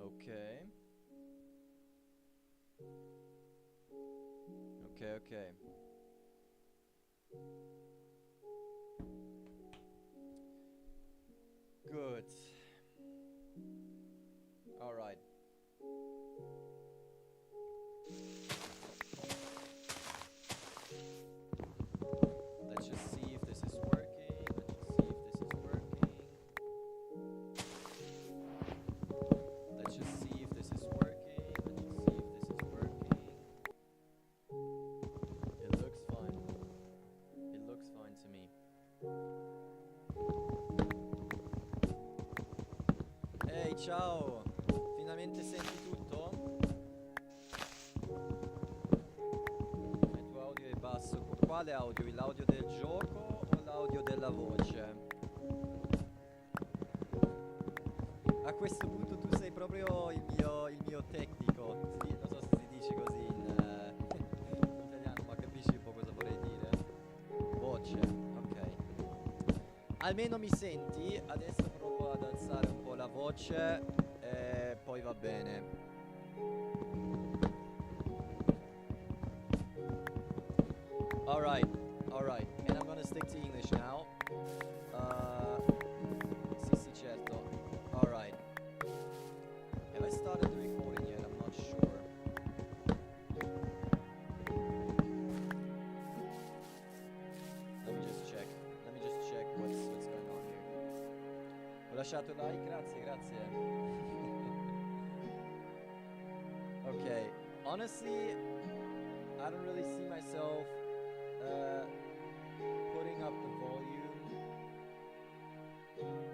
Okay. Okay, okay. Good. Alright. Let's just see if this is working. Let's just see if this is working. It looks fine. It looks fine to me. Ehi, ciao! Finalmente senti tutto? Il tuo audio è basso. Quale audio? L'audio del gioco o l'audio della voce? A questo punto tu sei proprio il mio tecnico. Non so se si dice così in italiano, ma capisci un po' cosa vorrei dire? Voce, ok. Almeno mi senti? Adesso provo ad alzare un po' la voce e poi va bene. Alright, and I'm gonna stick to English now. Sì, certo. Alright. Have I started the recording yet? I'm not sure. Let me just check what's going on here. Ho lasciato like, grazie. Okay, honestly, I don't really see myself putting up the volume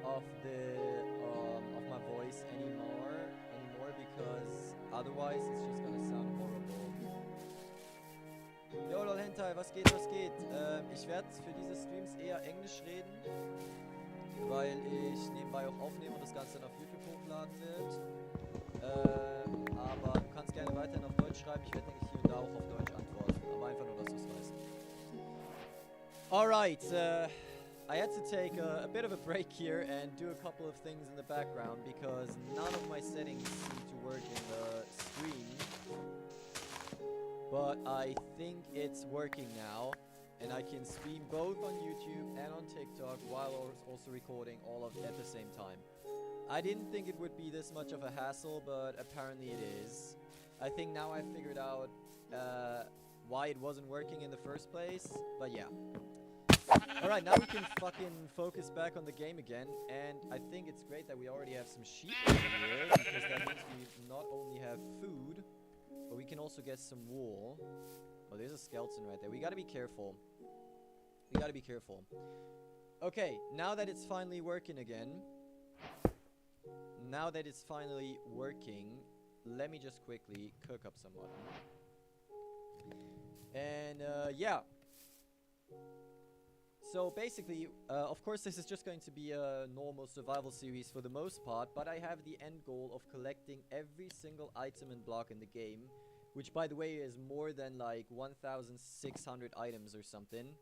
of my voice anymore because otherwise it's just gonna sound horrible. Yo lol Hentai, was geht? Ich werde für diese Streams eher Englisch reden, weil ich nebenbei auch aufnehme und das Ganze dann auf YouTube hochladen wird. Aber du kannst gerne weiterhin auf Deutsch schreiben, ich werde denke ich hier und da auch auf Deutsch antworten, aber einfach nur, dass du es weißt. Alright, I had to take a bit of a break here and do a couple of things in the background because none of my settings seem to work in the stream. But I think it's working now, and I can stream both on YouTube and on TikTok while also recording all of it at the same time. I didn't think it would be this much of a hassle, but apparently it is. I think now I figured out why it wasn't working in the first place, but yeah. Alright, now we can fucking focus back on the game again, and I think it's great that we already have some sheep over here, because that means we not only have food, but we can also get some wool. Oh, there's a skeleton right there. We gotta be careful. Okay, now that it's finally working again, let me just quickly cook up some mutton. And, yeah. So basically, of course this is just going to be a normal survival series for the most part, but I have the end goal of collecting every single item and block in the game, which by the way is more than like 1,600 items or something.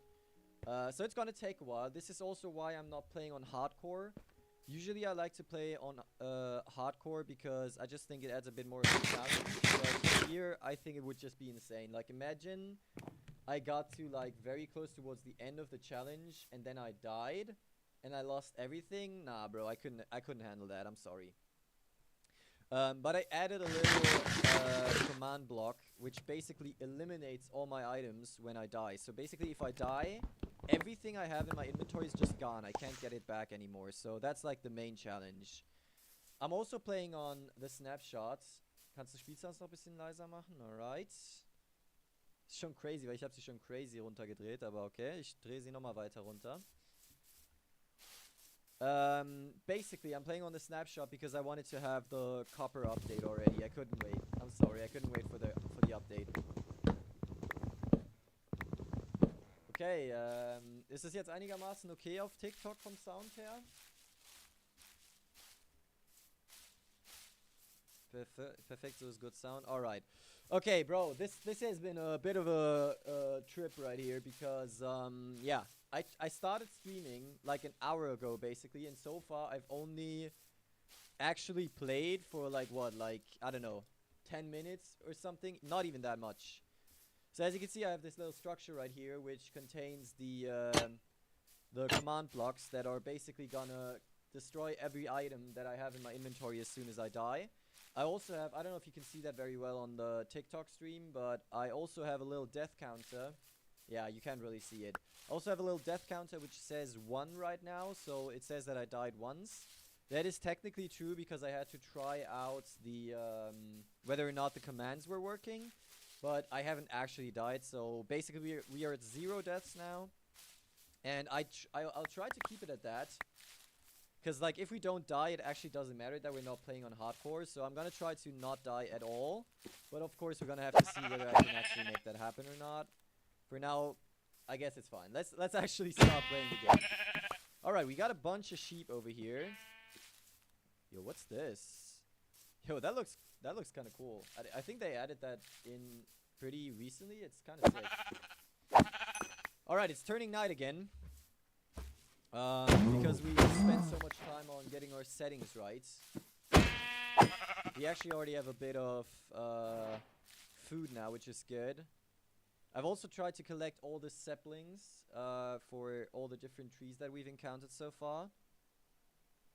So it's gonna take a while. This is also why I'm not playing on hardcore. Usually I like to play on hardcore because I just think it adds a bit more of a challenge, but here I think it would just be insane. Like imagine I got to like very close towards the end of the challenge and then I died and I lost everything. Nah, bro, I couldn't handle that. I'm sorry. But I added a little command block which basically eliminates all my items when I die. So basically if I die, everything I have in my inventory is just gone. I can't get it back anymore. So that's like the main challenge. I'm also playing on the snapshots. Kannst du Spielsounds noch ein bisschen leiser machen? Alright. Ist schon crazy, weil ich habe sie schon crazy runtergedreht, aber okay, ich drehe sie nochmal weiter runter. Basically, I'm playing on the snapshot because I wanted to have the copper update already. I couldn't wait. I'm sorry, I couldn't wait for the update. Okay, ist es jetzt einigermaßen okay auf TikTok vom Sound her? Perfect, so it's good sound. Alright. Okay, bro, this has been a bit of a trip right here because, yeah, I started streaming like an hour ago, basically, and so far I've only actually played for like what, like, I don't know, 10 minutes or something. Not even that much. So as you can see, I have this little structure right here which contains the command blocks that are basically gonna destroy every item that I have in my inventory as soon as I die. I also have, I don't know if you can see that very well on the TikTok stream, but I also have a little death counter. Yeah, you can't really see it. I also have a little death counter which says 1 right now, so it says that I died once. That is technically true because I had to try out the whether or not the commands were working, but I haven't actually died. So basically we are at 0 deaths now, and I'll try to keep it at that. Because, like, if we don't die, it actually doesn't matter that we're not playing on hardcore. So I'm going to try to not die at all. But, of course, we're going to have to see whether I can actually make that happen or not. For now, I guess it's fine. Let's actually start playing the game. Alright, we got a bunch of sheep over here. Yo, what's this? Yo, that looks kind of cool. I think they added that in pretty recently. It's kind of sick. Alright, it's turning night again. Because we spent so much time on getting our settings right. We actually already have a bit of food now, which is good. I've also tried to collect all the saplings for all the different trees that we've encountered so far.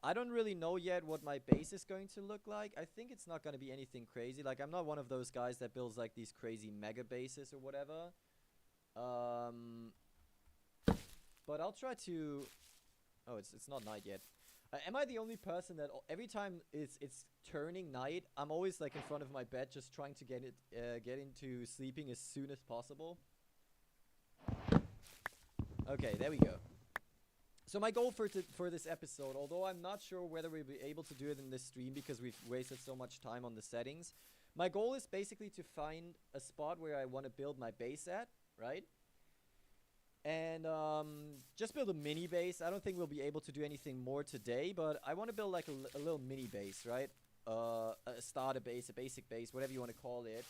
I don't really know yet what my base is going to look like. I think it's not going to be anything crazy. Like, I'm not one of those guys that builds like these crazy mega bases or whatever. But I'll try to... Oh, it's not night yet. Am I the only person that every time it's turning night, I'm always like in front of my bed just trying to get into sleeping as soon as possible? Okay, there we go. So my goal for this episode, although I'm not sure whether we'll be able to do it in this stream because we've wasted so much time on the settings, my goal is basically to find a spot where I want to build my base at, right? And just build a mini base. I don't think we'll be able to do anything more today, but I want to build like a little mini base, right? A starter base, a basic base, whatever you want to call it.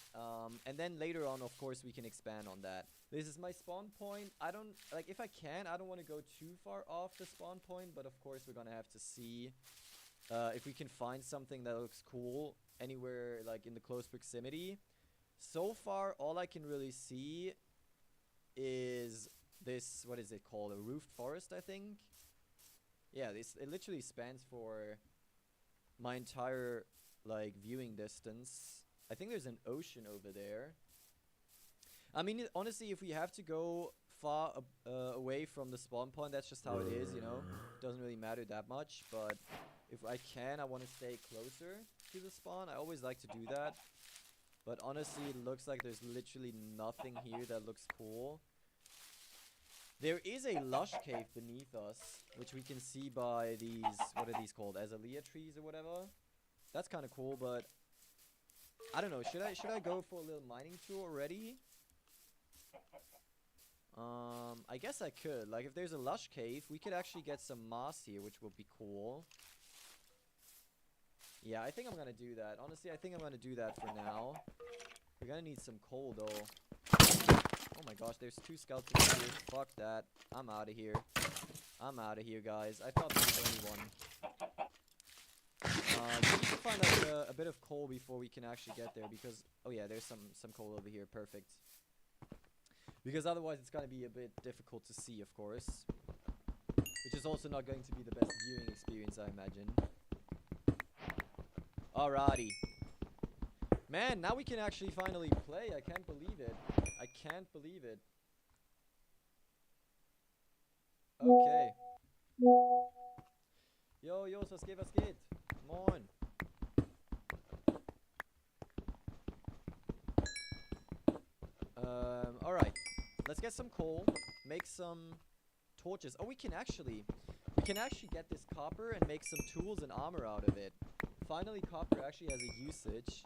And then later on, of course, we can expand on that. This is my spawn point. I don't, like, if I can, I don't want to go too far off the spawn point, but of course we're gonna have to see if we can find something that looks cool anywhere, like, in the close proximity. So far, all I can really see is this, what is it called? A roofed forest, I think. Yeah, it literally spans for my entire, like, viewing distance. I think there's an ocean over there. I mean, honestly, if we have to go far away from the spawn point, that's just how it is, you know. Doesn't really matter that much, but if I can, I want to stay closer to the spawn. I always like to do that. But honestly, it looks like there's literally nothing here that looks cool. There is a lush cave beneath us, which we can see by these, what are these called, azalea trees or whatever. That's kind of cool, but I don't know. Should I go for a little mining tour already? I guess I could. Like, if there's a lush cave, we could actually get some moss here, which would be cool. Yeah, I think I'm gonna do that. Honestly, I think I'm gonna do that for now. We're gonna need some coal, though. Oh my gosh, there's 2 skeletons here. Fuck that. I'm out of here. I'm out of here, guys. I thought there was only one. We need to find like a bit of coal before we can actually get there, because... Oh yeah, there's some coal over here. Perfect. Because otherwise it's gonna be a bit difficult to see, of course. Which is also not going to be the best viewing experience, I imagine. Alrighty. Man, now we can actually finally play. I can't believe it. I can't believe it. Okay. Yo, was geht? Moin. Alright. Let's get some coal. Make some torches. Oh, we can actually get this copper and make some tools and armor out of it. Finally, copper actually has a usage.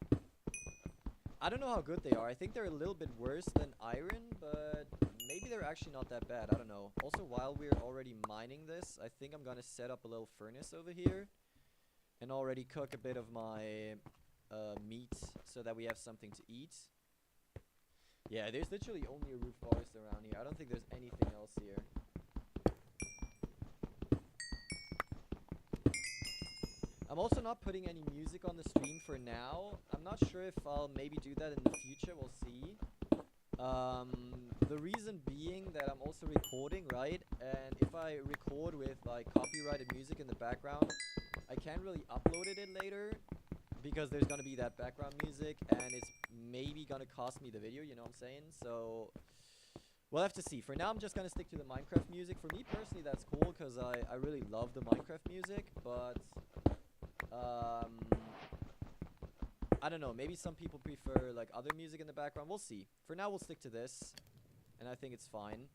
I don't know how good they are. I think they're a little bit worse than iron, but maybe they're actually not that bad. I don't know. Also, while we're already mining this, I think I'm gonna set up a little furnace over here and already cook a bit of my meat so that we have something to eat. Yeah, there's literally only a roof forest around here. I don't think there's anything else here. I'm also not putting any music on the stream for now. I'm not sure if I'll maybe do that in the future. We'll see. The reason being that I'm also recording, right? And if I record with like copyrighted music in the background, I can't really upload it later because there's gonna be that background music and it's maybe gonna cost me the video, you know what I'm saying? So we'll have to see. For now, I'm just gonna stick to the Minecraft music. For me personally, that's cool because I really love the Minecraft music, but I don't know, maybe some people prefer like other music in the background. We'll see. For now, we'll stick to this, and I think it's fine.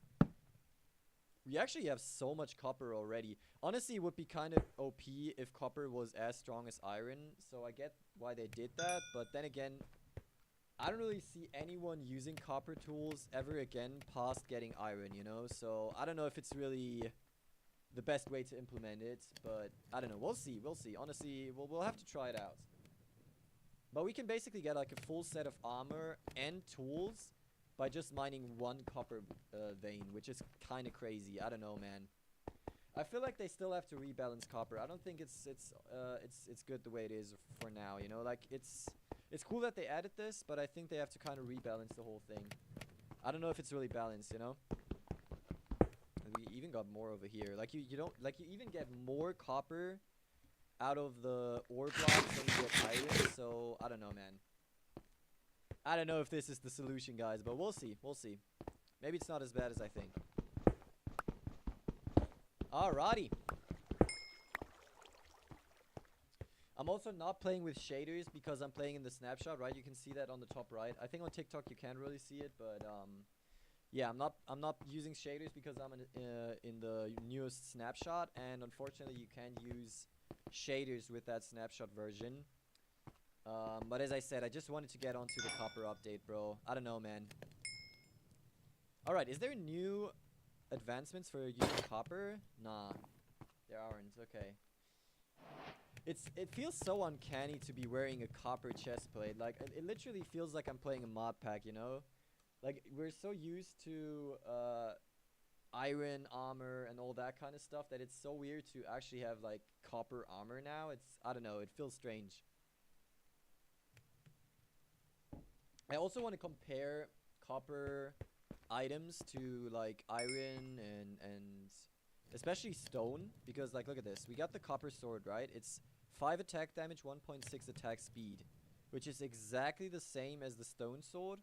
We actually have so much copper already. Honestly, it would be kind of OP if copper was as strong as iron, so I get why they did that, but then again, I don't really see anyone using copper tools ever again past getting iron, you know? So I don't know if it's really the best way to implement it, but I don't know. We'll see. We'll see. Honestly, we'll have to try it out. But we can basically get like a full set of armor and tools by just mining one copper vein, which is kind of crazy. I don't know, man. I feel like they still have to rebalance copper. I don't think it's good the way it is for now, you know? Like it's cool that they added this, but I think they have to kind of rebalance the whole thing. I don't know if it's really balanced, you know? And we even got more over here. Like you even get more copper out of the ore blocks than you get iron, so I don't know, man. I don't know if this is the solution, guys, but we'll see. We'll see. Maybe it's not as bad as I think. Alrighty. I'm also not playing with shaders because I'm playing in the snapshot, right? You can see that on the top right. I think on TikTok you can't really see it, but yeah, I'm not using shaders because I'm in the newest snapshot, and unfortunately you can't use shaders with that snapshot version. But as I said, I just wanted to get onto the copper update, bro. I don't know, man. Alright, is there new advancements for using copper? Nah, there aren't. Okay. It feels so uncanny to be wearing a copper chest plate. Like, it literally feels like I'm playing a mod pack, you know? Like, we're so used to iron armor and all that kind of stuff that it's so weird to actually have, like, copper armor now. I don't know, it feels strange. I also want to compare copper items to, like, iron and especially stone, because, like, look at this. We got the copper sword, right? It's 5 attack damage, 1.6 attack speed, which is exactly the same as the stone sword,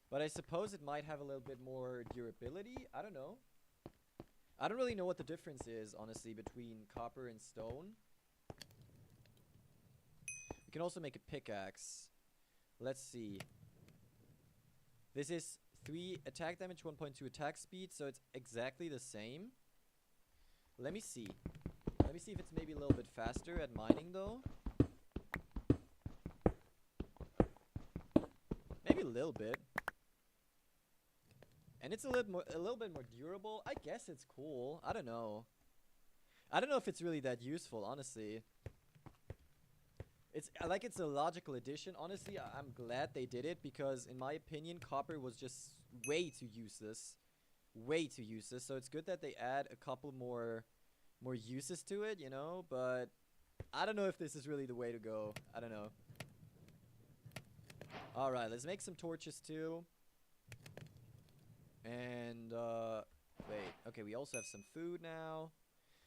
but I suppose it might have a little bit more durability. I don't know. I don't really know what the difference is, honestly, between copper and stone. We can also make a pickaxe. Let's see. This is 3 attack damage, 1.2 attack speed, so it's exactly the same. Let me see. Let me see if it's maybe a little bit faster at mining, though. Maybe a little bit. And it's a little bit more durable. I guess it's cool. I don't know. I don't know if it's really that useful, honestly. It's a logical addition. Honestly, I'm glad they did it because, in my opinion, copper was just way too useless. Way too useless. So it's good that they add a couple more uses to it, you know, but I don't know if this is really the way to go. I don't know. Alright, let's make some torches too. And, wait. Okay, we also have some food now.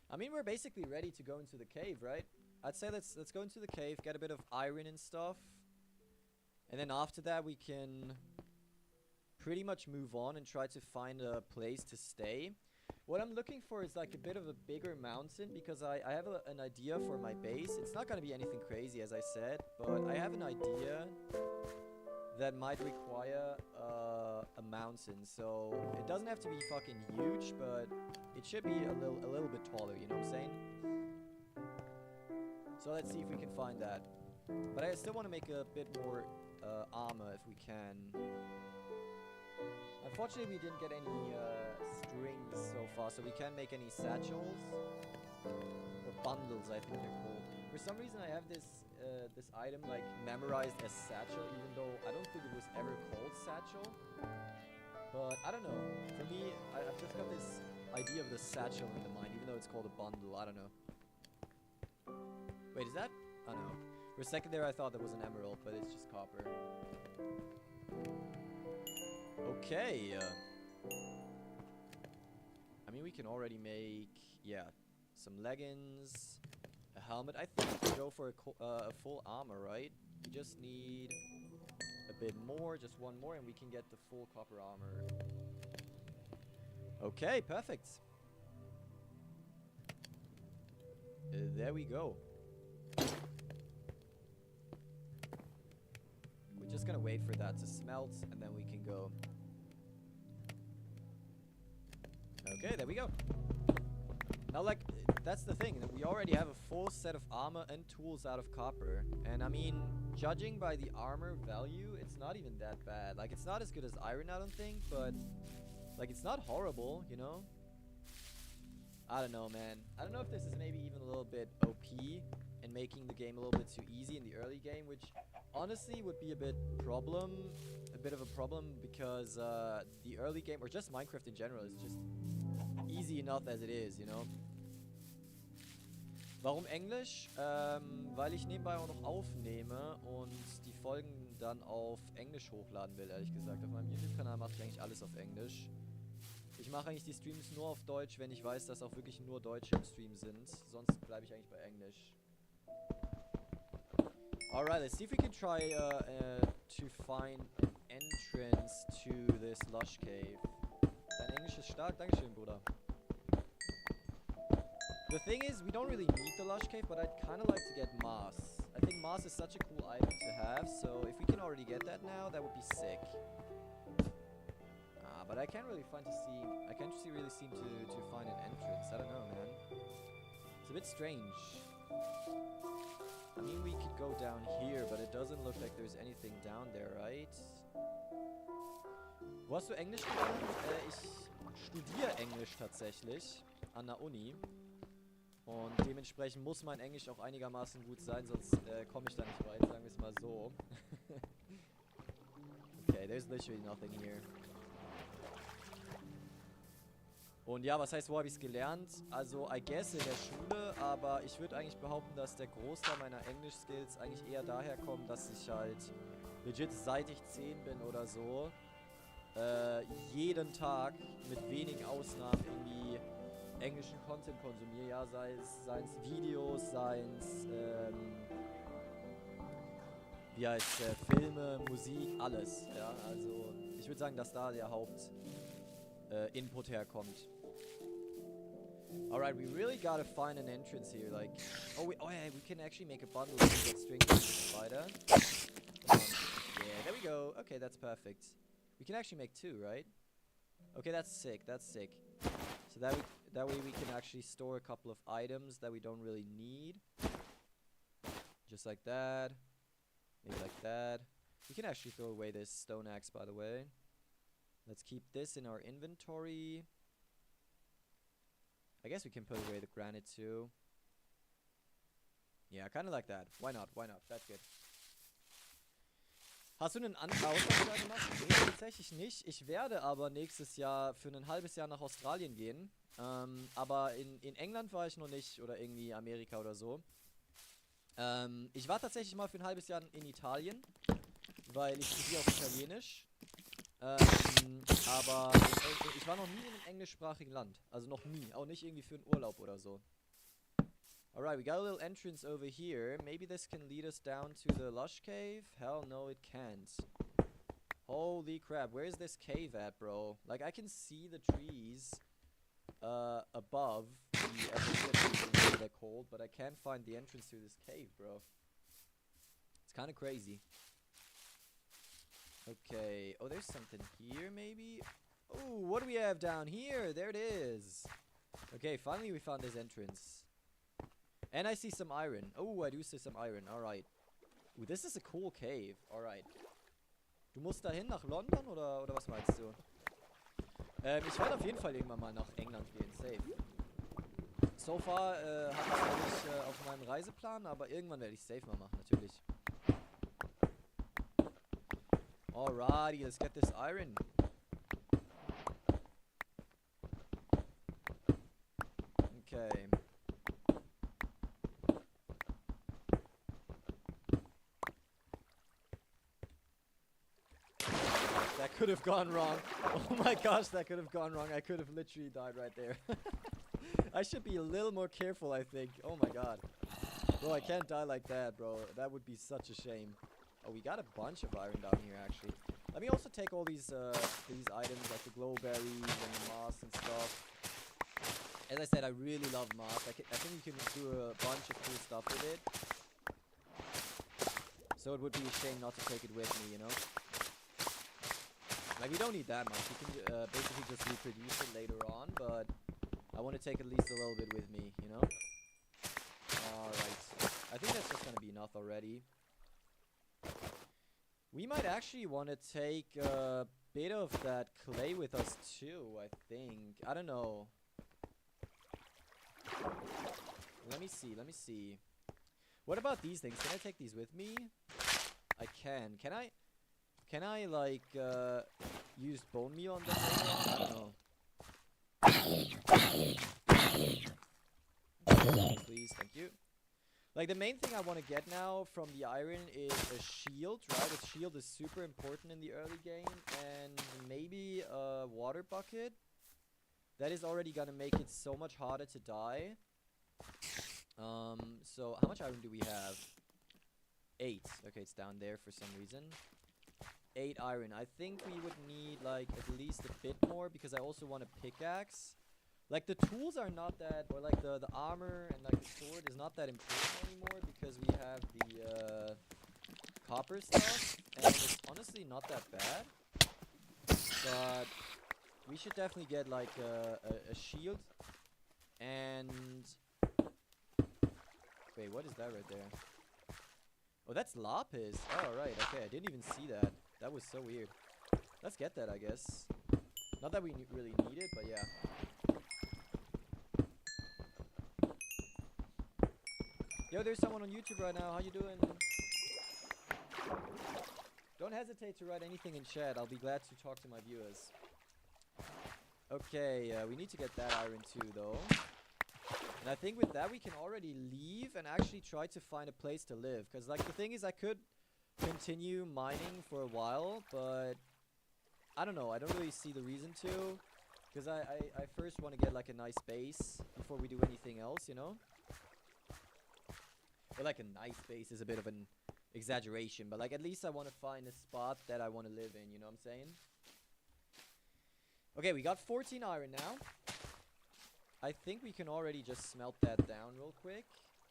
I mean, we're basically ready to go into the cave, right? I'd say let's go into the cave, get a bit of iron and stuff. And then after that, we can pretty much move on and try to find a place to stay. What I'm looking for is like a bit of a bigger mountain because I have an idea for my base. It's not going to be anything crazy, as I said, but I have an idea that might require a mountain. So it doesn't have to be fucking huge, but it should be a little bit taller, you know what I'm saying? So let's see if we can find that. But I still want to make a bit more armor if we can. Unfortunately, we didn't get any strings so far, so we can't make any satchels. Or bundles, I think they're called. For some reason, I have this item like memorized as satchel, even though I don't think it was ever called satchel. But I don't know. For me, I've just got this idea of the satchel in the mind, even though it's called a bundle. I don't know. Wait, is that? Oh no. For a second there I thought that was an emerald, but it's just copper. Okay. I mean, we can already make, yeah, some leggings, a helmet. I think we can go for a full armor, right? We just need a bit more, just one more, and we can get the full copper armor. Okay, perfect. There we go. We're just gonna wait for that to smelt, and then we can go. Okay, there we go. Now, like, that's the thing. We already have a full set of armor and tools out of copper. And, I mean, judging by the armor value, it's not even that bad. Like, it's not as good as iron, I don't think, but, like, it's not horrible, you know? I don't know, man. I don't know if this is maybe even a little bit OP and making the game a little bit too easy in the early game, which honestly would be a bit of a problem because the early game, or just Minecraft in general, is just easy enough as it is, you know? Warum Englisch? Weil ich nebenbei auch noch aufnehme und die Folgen dann auf Englisch hochladen will, ehrlich gesagt. Auf meinem YouTube-Kanal mache ich eigentlich alles auf Englisch. Ich mache eigentlich die Streams nur auf Deutsch, wenn ich weiß, dass auch wirklich nur Deutsche im Stream sind. Sonst bleibe ich eigentlich bei Englisch. Alright, let's see if we can try to find an entrance to this lush cave. Dein Englisch ist stark, Dankeschön, Bruder. The thing is, we don't really need the lush cave, but I'd kind of like to get moss. I think moss is such a cool item to have, so if we can already get that now, that would be sick. But I can't really really seem to find an entrance. I don't know, man. It's a bit strange. I mean, we could go down here, but it doesn't look like there's anything down there, right? Wo hast du Englisch gelernt? Ich studiere Englisch tatsächlich an der Uni. Und dementsprechend muss mein Englisch auch einigermaßen gut sein, sonst komme ich da nicht weit, sagen wir es mal so. Okay, there's literally nothing here. Und ja, was heißt, wo habe ich es gelernt? Also, I guess in der Schule, aber ich würde eigentlich behaupten, dass der Großteil meiner Englisch-Skills eigentlich eher daher kommen, dass ich halt legit, seit ich 10 bin oder so, jeden Tag mit wenigen Ausnahmen irgendwie englischen Content konsumiere. Ja, sei es Videos, sei es, wie heißt Filme, Musik, alles. Ja, also ich würde sagen, dass da der Input herkommt. Alright, we really gotta find an entrance here, like... Oh yeah, we can actually make a bundle to get string to the spider. Yeah, there we go. Okay, that's perfect. We can actually make 2, right? Okay, that's sick, that's sick. So that way we can actually store a couple of items that we don't really need. Just like that. Maybe like that. We can actually throw away this stone axe, by the way. Let's keep this in our inventory. I guess we can put away the granite too. Yeah, kind of like that. Why not? Why not? That's good. Hast du einen Auslandsjahr gemacht? Nee, tatsächlich nicht. Ich werde aber nächstes Jahr für ein halbes Jahr nach Australien gehen. Aber in England war ich noch nicht. Oder irgendwie Amerika oder so. Ich war tatsächlich mal für ein halbes Jahr in Italien. Weil ich studiere auf Italienisch. Aber ich war noch nie in einem englischsprachigen Land. Also noch nie. Auch nicht irgendwie für einen Urlaub oder so. Alright, we got a little entrance over here. Maybe this can lead us down to the lush cave? Hell no, it can't. Holy crap, where is this cave at, bro? Like, I can see the trees above the whatever they're called, but I can't find the entrance to this cave, bro. It's kind of crazy. Okay. Oh, there's something here, maybe? Oh, what do we have down here? There it is. Okay, finally we found this entrance. And I see some iron. Oh, I do see some iron. Alright. Ooh, this is a cool cave. Alright. Du musst dahin nach London oder was meinst du? Ich werde auf jeden Fall irgendwann mal nach England gehen. Safe. So far habe ich es noch nicht auf meinem Reiseplan, aber irgendwann werde ich safe mal machen, natürlich. Alrighty, let's get this iron. Okay. could have gone wrong. Oh my gosh, that could have gone wrong. I could have literally died right there. I should be a little more careful, I think. Oh my god. Bro, I can't die like that, bro. That would be such a shame. Oh, we got a bunch of iron down here, actually. Let me also take all these items, like the glow berries and the moss and stuff. As I said, I really love moss. I think you can do a bunch of cool stuff with it. So it would be a shame not to take it with me, you know? Like, we don't need that much. You can basically just reproduce it later on, but I want to take at least a little bit with me, you know? Alright. I think that's just going to be enough already. We might actually want to take a bit of that clay with us too, I think. I don't know. Let me see. What about these things? Can I take these with me? I can. Can I like use bone meal on them later on? I don't know. Please, thank you. Like, the main thing I want to get now from the iron is a shield, right? A shield is super important in the early game. And maybe a water bucket. That is already gonna make it so much harder to die. So how much iron do we have? 8. Okay, it's down there for some reason. 8 iron. I think we would need, like, at least a bit more, because I also want a pickaxe. Like, the tools are not that, or like the armor and like the sword is not that important anymore, because we have the copper stuff, and it's honestly not that bad. But we should definitely get like a shield. And wait, what is that right there? Oh, that's lapis. Oh, right. Okay, I didn't even see that. That was so weird. Let's get that, I guess. Not that we really need it, but yeah. Yo, there's someone on YouTube right now. How you doing? Don't hesitate to write anything in chat. I'll be glad to talk to my viewers. Okay, we need to get that iron too, though. And I think with that we can already leave and actually try to find a place to live. Because, like, the thing is, I could continue mining for a while, but I don't know. I don't really see the reason to. Because I first want to get, like, a nice base before we do anything else, you know? Or, like, a nice base is a bit of an exaggeration. But, like, at least I want to find a spot that I want to live in, you know what I'm saying? Okay, we got 14 iron now. I think we can already just smelt that down real quick.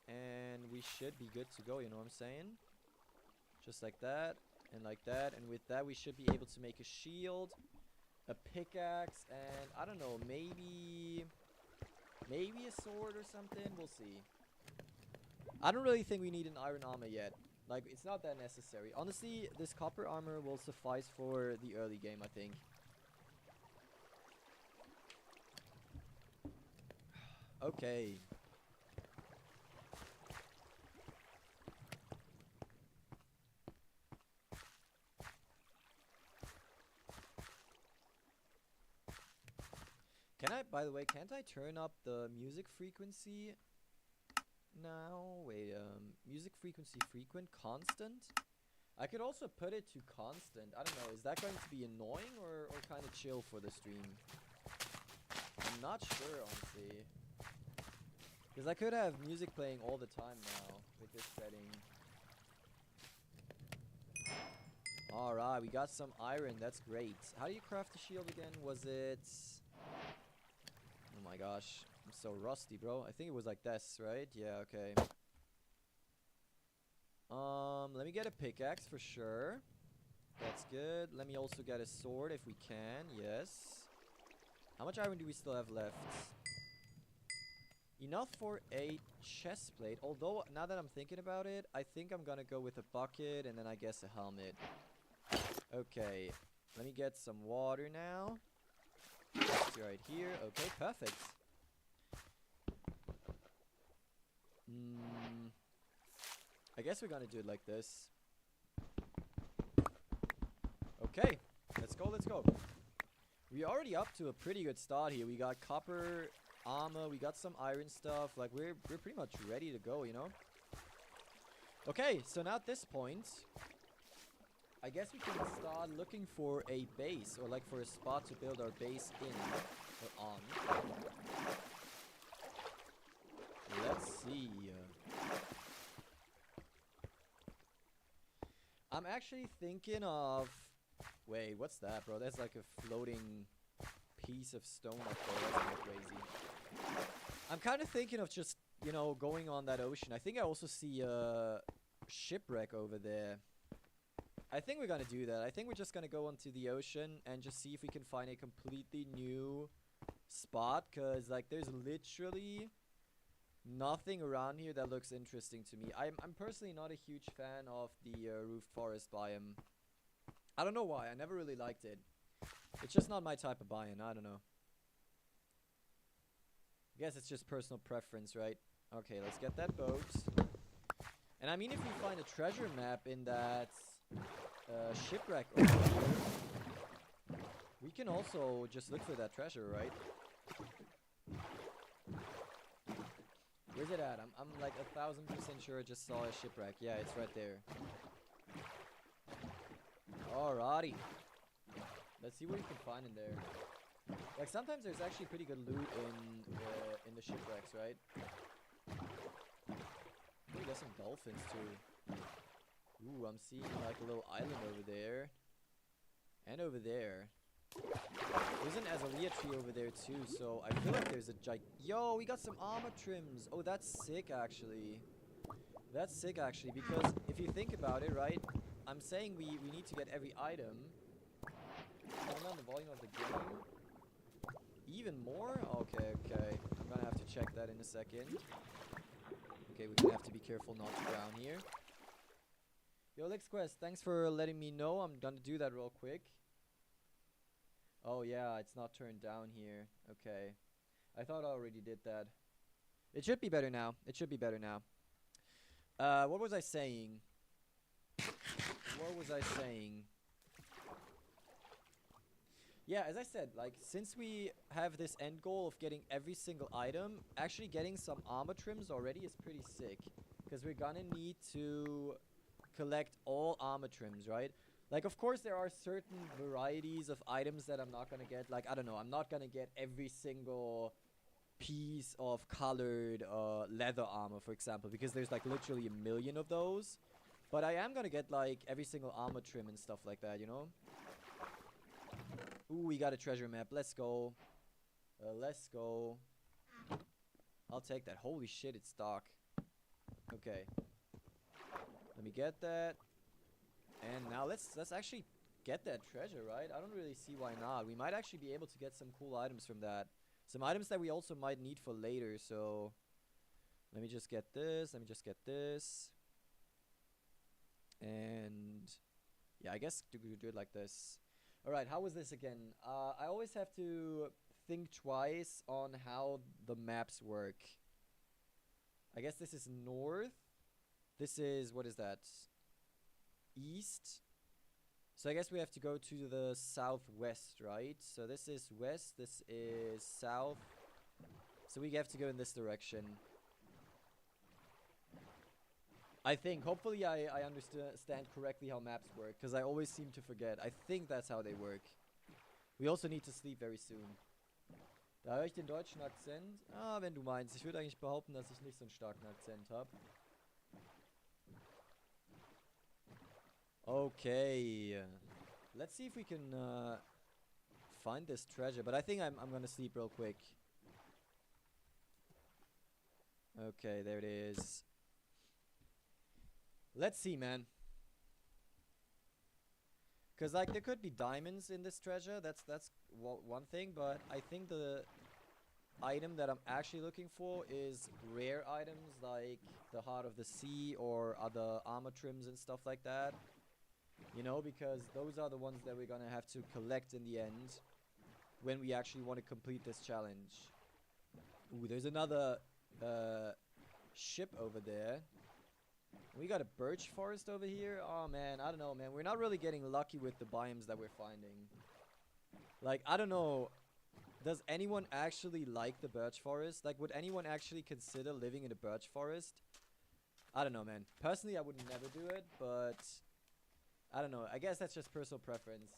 And we should be good to go, you know what I'm saying? Just like that. And like that. And with that, we should be able to make a shield. A pickaxe. And I don't know, maybe a sword or something. We'll see. I don't really think we need an iron armor yet. Like, it's not that necessary. Honestly, this copper armor will suffice for the early game, I think. Okay. Can I, by the way, can't I turn up the music frequency now? Wait, music frequency frequent, constant? I could also put it to constant. I don't know, is that going to be annoying or kind of chill for the stream? I'm not sure, honestly. Because I could have music playing all the time now with this setting. Alright, we got some iron. That's great. How do you craft the shield again? Was it... Oh my gosh. I'm so rusty, bro. I think it was like this, right? Yeah, okay. Let me get a pickaxe for sure. That's good. Let me also get a sword if we can. Yes. How much iron do we still have left? Enough for a chest plate. Although, now that I'm thinking about it, I think I'm gonna go with a bucket and then I guess a helmet. Okay. Let me get some water now. That's right here. Okay, perfect. I guess we're gonna do it like this. Okay. Let's go, let's go. We're already up to a pretty good start here. We got copper... armor, we got some iron stuff. Like, we're pretty much ready to go, you know? Okay, so now at this point, I guess we can start looking for a base, or like for a spot to build our base in, or on. Let's see. I'm actually thinking of... Wait, what's that, bro? That's like a floating piece of stone up there. That's kind of crazy. I'm kind of thinking of just, you know, going on that ocean. I think I also see a shipwreck over there. I think we're gonna do that. I think we're just gonna go onto the ocean and just see if we can find a completely new spot. Because, like, there's literally nothing around here that looks interesting to me. I'm personally not a huge fan of the roofed forest biome. I don't know why. I never really liked it. It's just not my type of biome. I don't know. I guess it's just personal preference, right? Okay, let's get that boat. And I mean, if we find a treasure map in that shipwreck over here, we can also just look for that treasure, right? Where's it at? I'm like 1000% sure I just saw a shipwreck. Yeah, it's right there. Alrighty. Let's see what we can find in there. Like, sometimes there's actually pretty good loot in the shipwrecks, right? Ooh, there's some dolphins too. Ooh, I'm seeing like a little island over there. And over there. There's an azalea tree over there too, so I feel like there's a Yo, we got some armor trims! Oh, that's sick actually. That's sick actually, because if you think about it, right? I'm saying we need to get every item. Turn on the volume of the game. Even more? Okay, okay. I'm gonna have to check that in a second. Okay, we're gonna have to be careful not to drown here. Yo, LexQuest, thanks for letting me know. I'm gonna do that real quick. Oh yeah, it's not turned down here. Okay. I thought I already did that. It should be better now. It should be better now. What was I saying? What was I saying? Yeah, as I said, like, since we have this end goal of getting every single item, actually getting some armor trims already is pretty sick. Because we're gonna need to collect all armor trims, right? Like, of course, there are certain varieties of items that I'm not gonna get. Like, I don't know, I'm not gonna get every single piece of colored leather armor, for example, because there's, like, literally a million of those. But I am gonna get, like, every single armor trim and stuff like that, you know? Ooh, we got a treasure map. Let's go. Let's go. I'll take that. Holy shit, it's dark. Okay. Let me get that. And now let's actually get that treasure, right? I don't really see why not. We might actually be able to get some cool items from that. Some items that we also might need for later, so... Let me just get this. Let me just get this. And... Yeah, I guess we do it like this. Alright, how was this again? I always have to think twice on how the maps work. I guess this is north. This is... What is that? East. So I guess we have to go to the southwest, right? So this is west, this is south. So we have to go in this direction. I think. Hopefully I understand correctly how maps work, because I always seem to forget. I think that's how they work. We also need to sleep very soon. Da höre ich den deutschen Akzent. Ah, wenn du meinst. Ich würde eigentlich behaupten, dass ich nicht so einen starken Akzent habe. Okay, let's see if we can find this treasure, but I think I'm gonna sleep real quick. Okay, there it is. Let's see, man. Cause like there could be diamonds in this treasure. That's one thing, but I think the item that I'm actually looking for is rare items like the Heart of the Sea or other armor trims and stuff like that. You know, because those are the ones that we're gonna have to collect in the end when we actually want to complete this challenge. Ooh, there's another ship over there. We got a birch forest over here. Oh man, I don't know, man. We're not really getting lucky with the biomes that we're finding. Like, I don't know. Does anyone actually like the birch forest? Like, would anyone actually consider living in a birch forest? I don't know, man. Personally, I would never do it, but... I don't know. I guess that's just personal preference.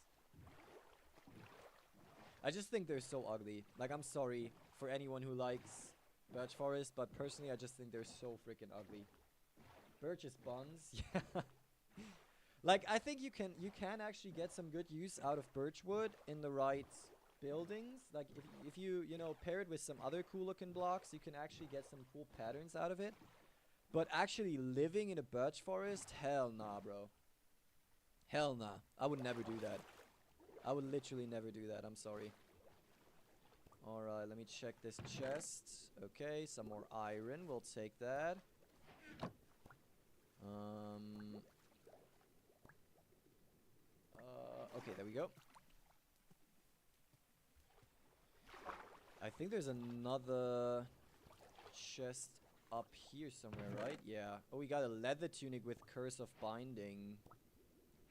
I just think they're so ugly. Like, I'm sorry for anyone who likes birch forest, but personally, I just think they're so freaking ugly. Birch's buns, yeah. Like, I think you can actually get some good use out of birch wood in the right buildings. Like, if you know, pair it with some other cool looking blocks, you can actually get some cool patterns out of it. But actually living in a birch forest, hell nah, bro. Hell nah. I would never do that. I would literally never do that. I'm sorry. Alright, let me check this chest. Okay, some more iron. We'll take that. Okay, there we go. I think there's another chest up here somewhere, right? Yeah. Oh, we got a leather tunic with Curse of Binding.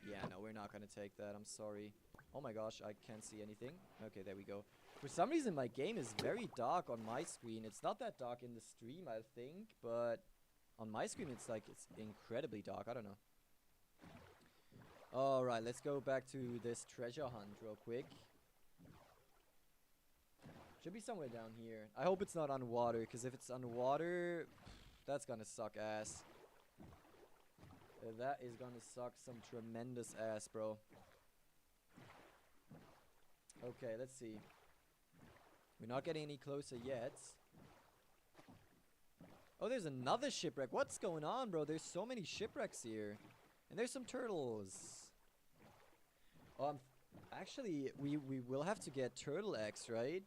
Yeah, no, we're not gonna take that. I'm sorry. Oh my gosh, I can't see anything. Okay, there we go. For some reason, my game is very dark on my screen. It's not that dark in the stream, I think, but on my screen, it's like, it's incredibly dark. I don't know. Alright, let's go back to this treasure hunt real quick. Should be somewhere down here. I hope it's not underwater, because if it's underwater, that's gonna suck ass. That is gonna suck some tremendous ass, bro. Okay, let's see. We're not getting any closer yet. Oh, there's another shipwreck. What's going on, bro? There's so many shipwrecks here. And there's some turtles. Actually, we will have to get turtle eggs, right?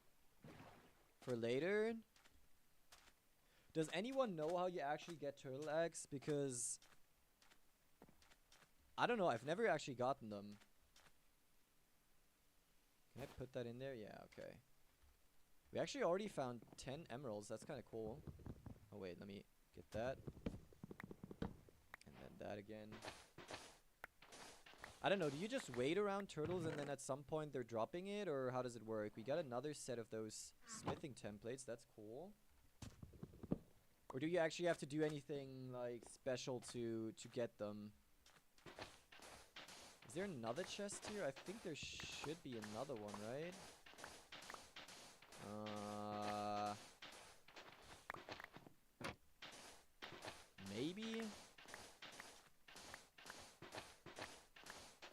For later. Does anyone know how you actually get turtle eggs? Because I don't know. I've never actually gotten them. Can I put that in there? Yeah, okay. We actually already found 10 emeralds. That's kind of cool. Oh, wait. Let me get that. And then that again. I don't know. Do you just wait around turtles and then at some point they're dropping it? Or how does it work? We got another set of those smithing templates. That's cool. Or do you actually have to do anything like special to get them? Is there another chest here? I think there should be another one, right? Maybe?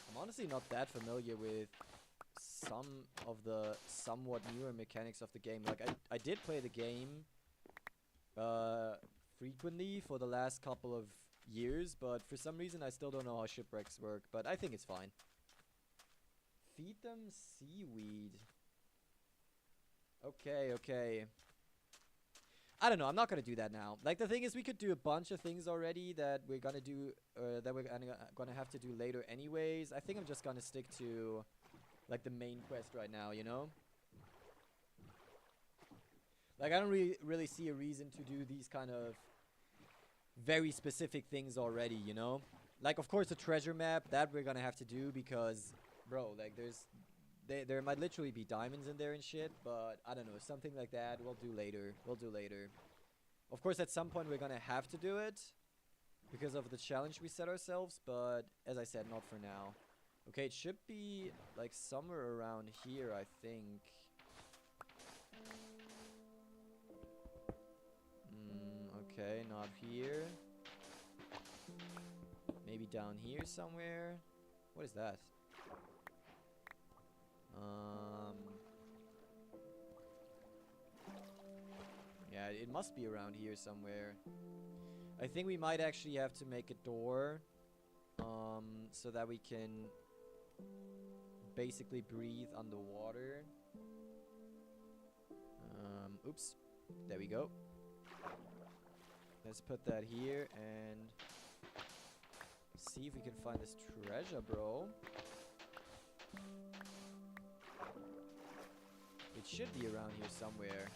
I'm honestly not that familiar with some of the somewhat newer mechanics of the game. Like, I did play the game frequently for the last couple of years, but for some reason I still don't know how shipwrecks work, but I think it's fine. Feed them seaweed. Okay, okay. I don't know, I'm not gonna do that now. Like, the thing is, we could do a bunch of things already that we're gonna do, that we're gonna have to do later anyways. I think I'm just gonna stick to, like, the main quest right now, you know? Like, I don't really see a reason to do these kind of very specific things already, you know? Like, of course, the treasure map, that we're gonna have to do because, bro, like, there might literally be diamonds in there and shit, but I don't know, something like that we'll do later. We'll do later. Of course, at some point we're gonna have to do it because of the challenge we set ourselves, but as I said, not for now. Okay, it should be like somewhere around here, I think. Okay, not here. Maybe down here somewhere. What is that? Yeah, it must be around here somewhere. I think we might actually have to make a door, so that we can basically breathe underwater. Oops. There we go. Let's put that here and see if we can find this treasure, bro. It should be around here somewhere.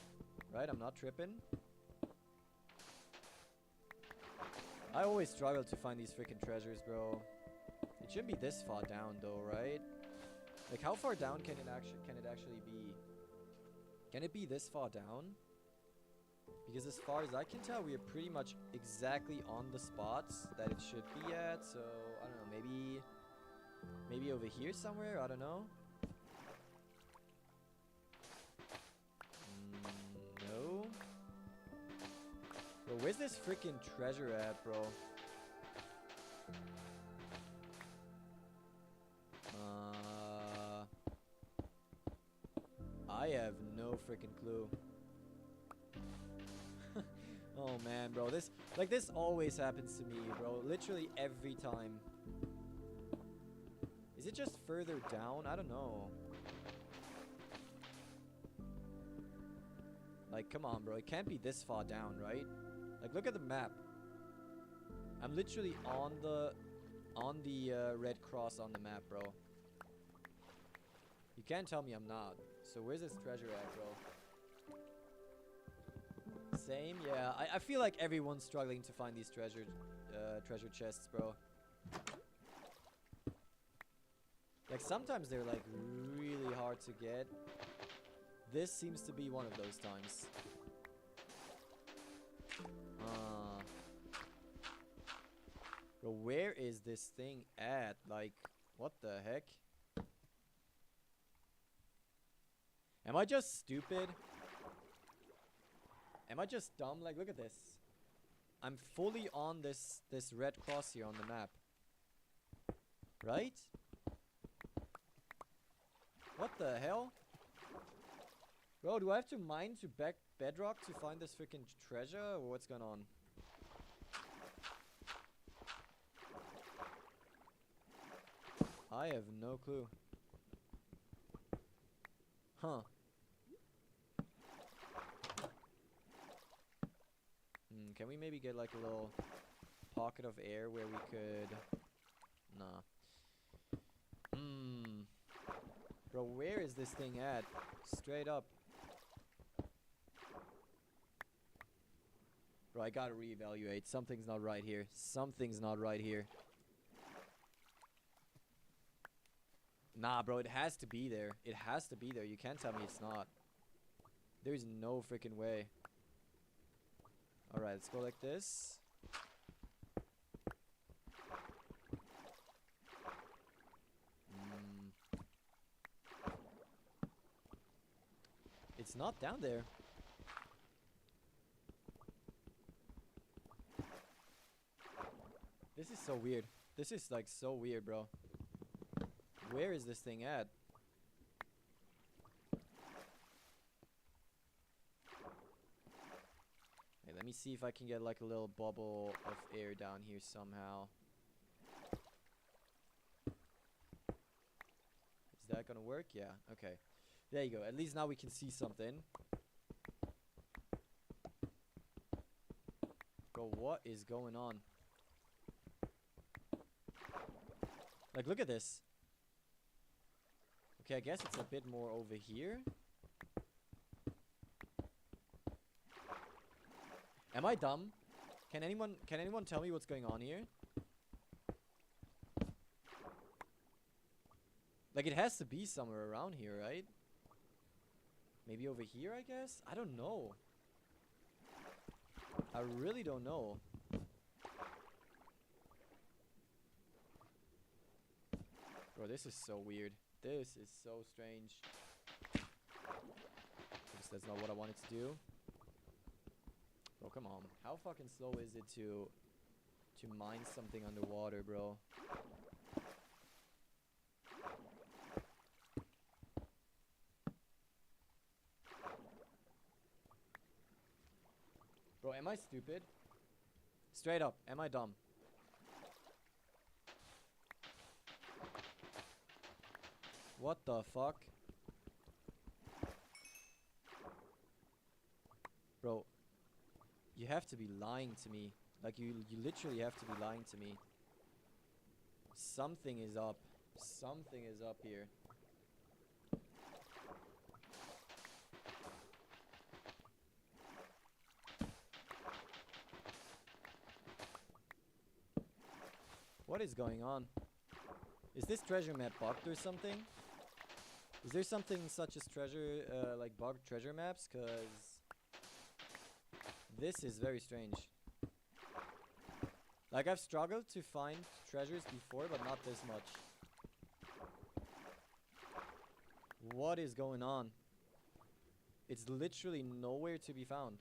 Right? I'm not tripping. I always struggle to find these freaking treasures, bro. It should be this far down though, right? Like, how far down can it actually be? Can it be this far down? Because as far as I can tell, we are pretty much exactly on the spots that it should be at. So, I don't know, maybe Maybe over here somewhere? I don't know. No. Bro, where's this freaking treasure at, bro? I have no freaking clue. Oh man, bro, this always happens to me, bro. Literally every time. Is it just further down? I don't know. Like, come on, bro. It can't be this far down, right? Like, look at the map. I'm literally on the red cross on the map, bro. You can't tell me I'm not. So where's this treasure at, bro? Same, yeah. I feel like everyone's struggling to find these treasure chests, bro. Like, sometimes they're, like, really hard to get. This seems to be one of those times. Bro, where is this thing at? Like, what the heck? Am I just stupid? Am I just dumb? Like, look at this. I'm fully on this red cross here on the map. Right? What the hell? Bro, do I have to mine to bedrock to find this freaking treasure? Or what's going on? I have no clue. Huh. Can we maybe get like a little pocket of air where we could... Nah. Bro, where is this thing at? Straight up. Bro, I gotta reevaluate. Something's not right here. Something's not right here. Nah, bro, it has to be there. It has to be there. You can't tell me it's not. There's no freaking way. Alright, let's go like this. It's not down there. This is so weird. This is like so weird, bro. Where is this thing at? Hey, let me see if I can get like a little bubble of air down here somehow. Is that gonna work? Yeah, okay. There you go. At least now we can see something. Bro, what is going on? Like, look at this. Okay, I guess it's a bit more over here. Am I dumb? Can anyone tell me what's going on here? Like, it has to be somewhere around here, right? Maybe over here, I guess? I don't know. I really don't know. Bro, this is so weird. This is so strange. Guess that's not what I wanted to do. Bro, come on. How fucking slow is it to mine something underwater, bro? Bro, am I stupid? Straight up, am I dumb? What the fuck? Bro, you have to be lying to me. Like, you literally have to be lying to me. Something is up. Something is up here. What is going on? Is this treasure map bugged or something? Is there something such as treasure, like bugged treasure maps? Cause this is very strange. Like, I've struggled to find treasures before, but not this much. What is going on? It's literally nowhere to be found.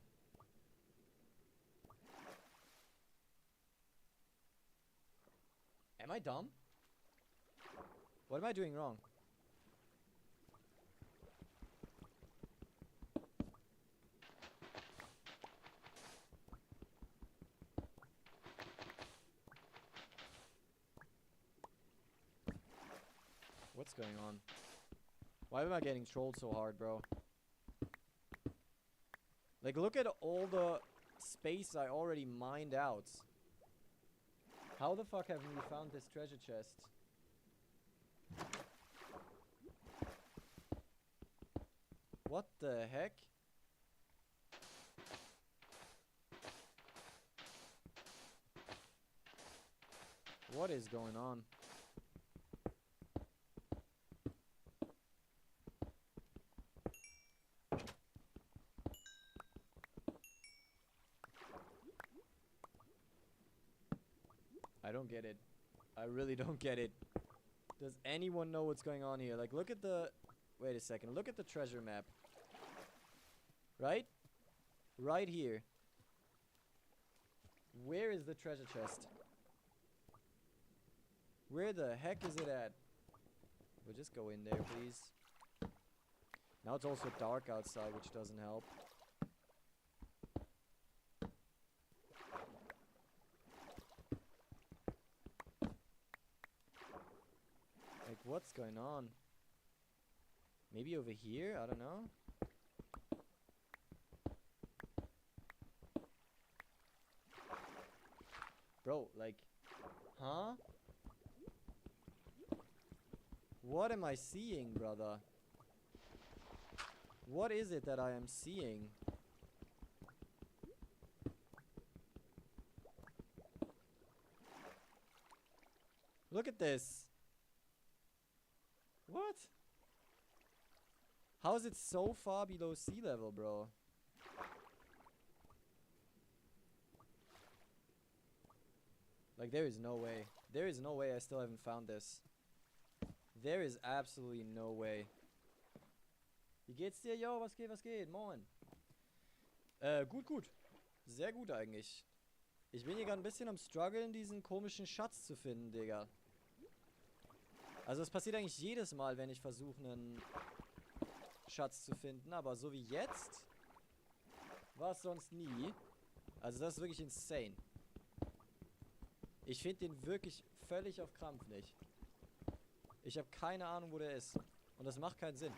Am I dumb? What am I doing wrong? What's going on? Why am I getting trolled so hard, bro? Like, look at all the space I already mined out. How the fuck haven't we found this treasure chest? What the heck? What is going on? I don't get it. I really don't get it. Does anyone know what's going on here? Like, look at the... Wait a second. Look at the treasure map. Right? Right here. Where is the treasure chest? Where the heck is it at? We'll just go in there, please. Now it's also dark outside, which doesn't help. Like, what's going on? Maybe over here? I don't know. Bro, like... Huh? What am I seeing, brother? What is it that I am seeing? Look at this. What? How is it so far below sea level, bro? Like, there is no way. There is no way I still haven't found this. There is absolutely no way. Wie geht's dir? Yo, was geht, was geht? Moin. Gut, gut. Sehr gut eigentlich. Ich bin hier gerade ein bisschen am struggeln, diesen komischen Schatz zu finden, Digga. Also es passiert eigentlich jedes Mal, wenn ich versuche, einen Schatz zu finden. Aber so wie jetzt war es sonst nie. Also das ist wirklich insane. Ich finde den wirklich völlig auf Krampf nicht. Ich habe keine Ahnung, wo der ist. Und das macht keinen Sinn.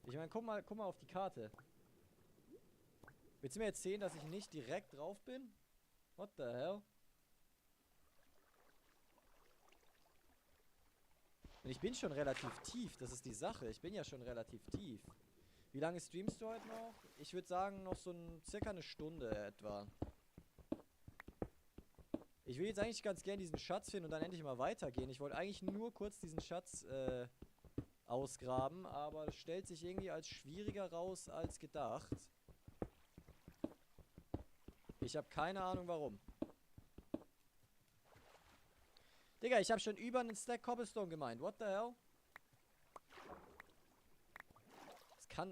Ich meine, guck mal auf die Karte. Willst du mir erzählen, dass ich nicht direkt drauf bin? What the hell? Und ich bin schon relativ tief, das ist die Sache. Ich bin ja schon relativ tief. Wie lange streamst du heute noch? Ich würde sagen, noch so circa eine Stunde etwa. Ich will jetzt eigentlich ganz gerne diesen Schatz finden und dann endlich mal weitergehen. Ich wollte eigentlich nur kurz diesen Schatz ausgraben, aber es stellt sich irgendwie als schwieriger raus als gedacht. Ich habe keine Ahnung warum. Digga, ich habe schon über einen Stack Cobblestone gemeint. What the hell?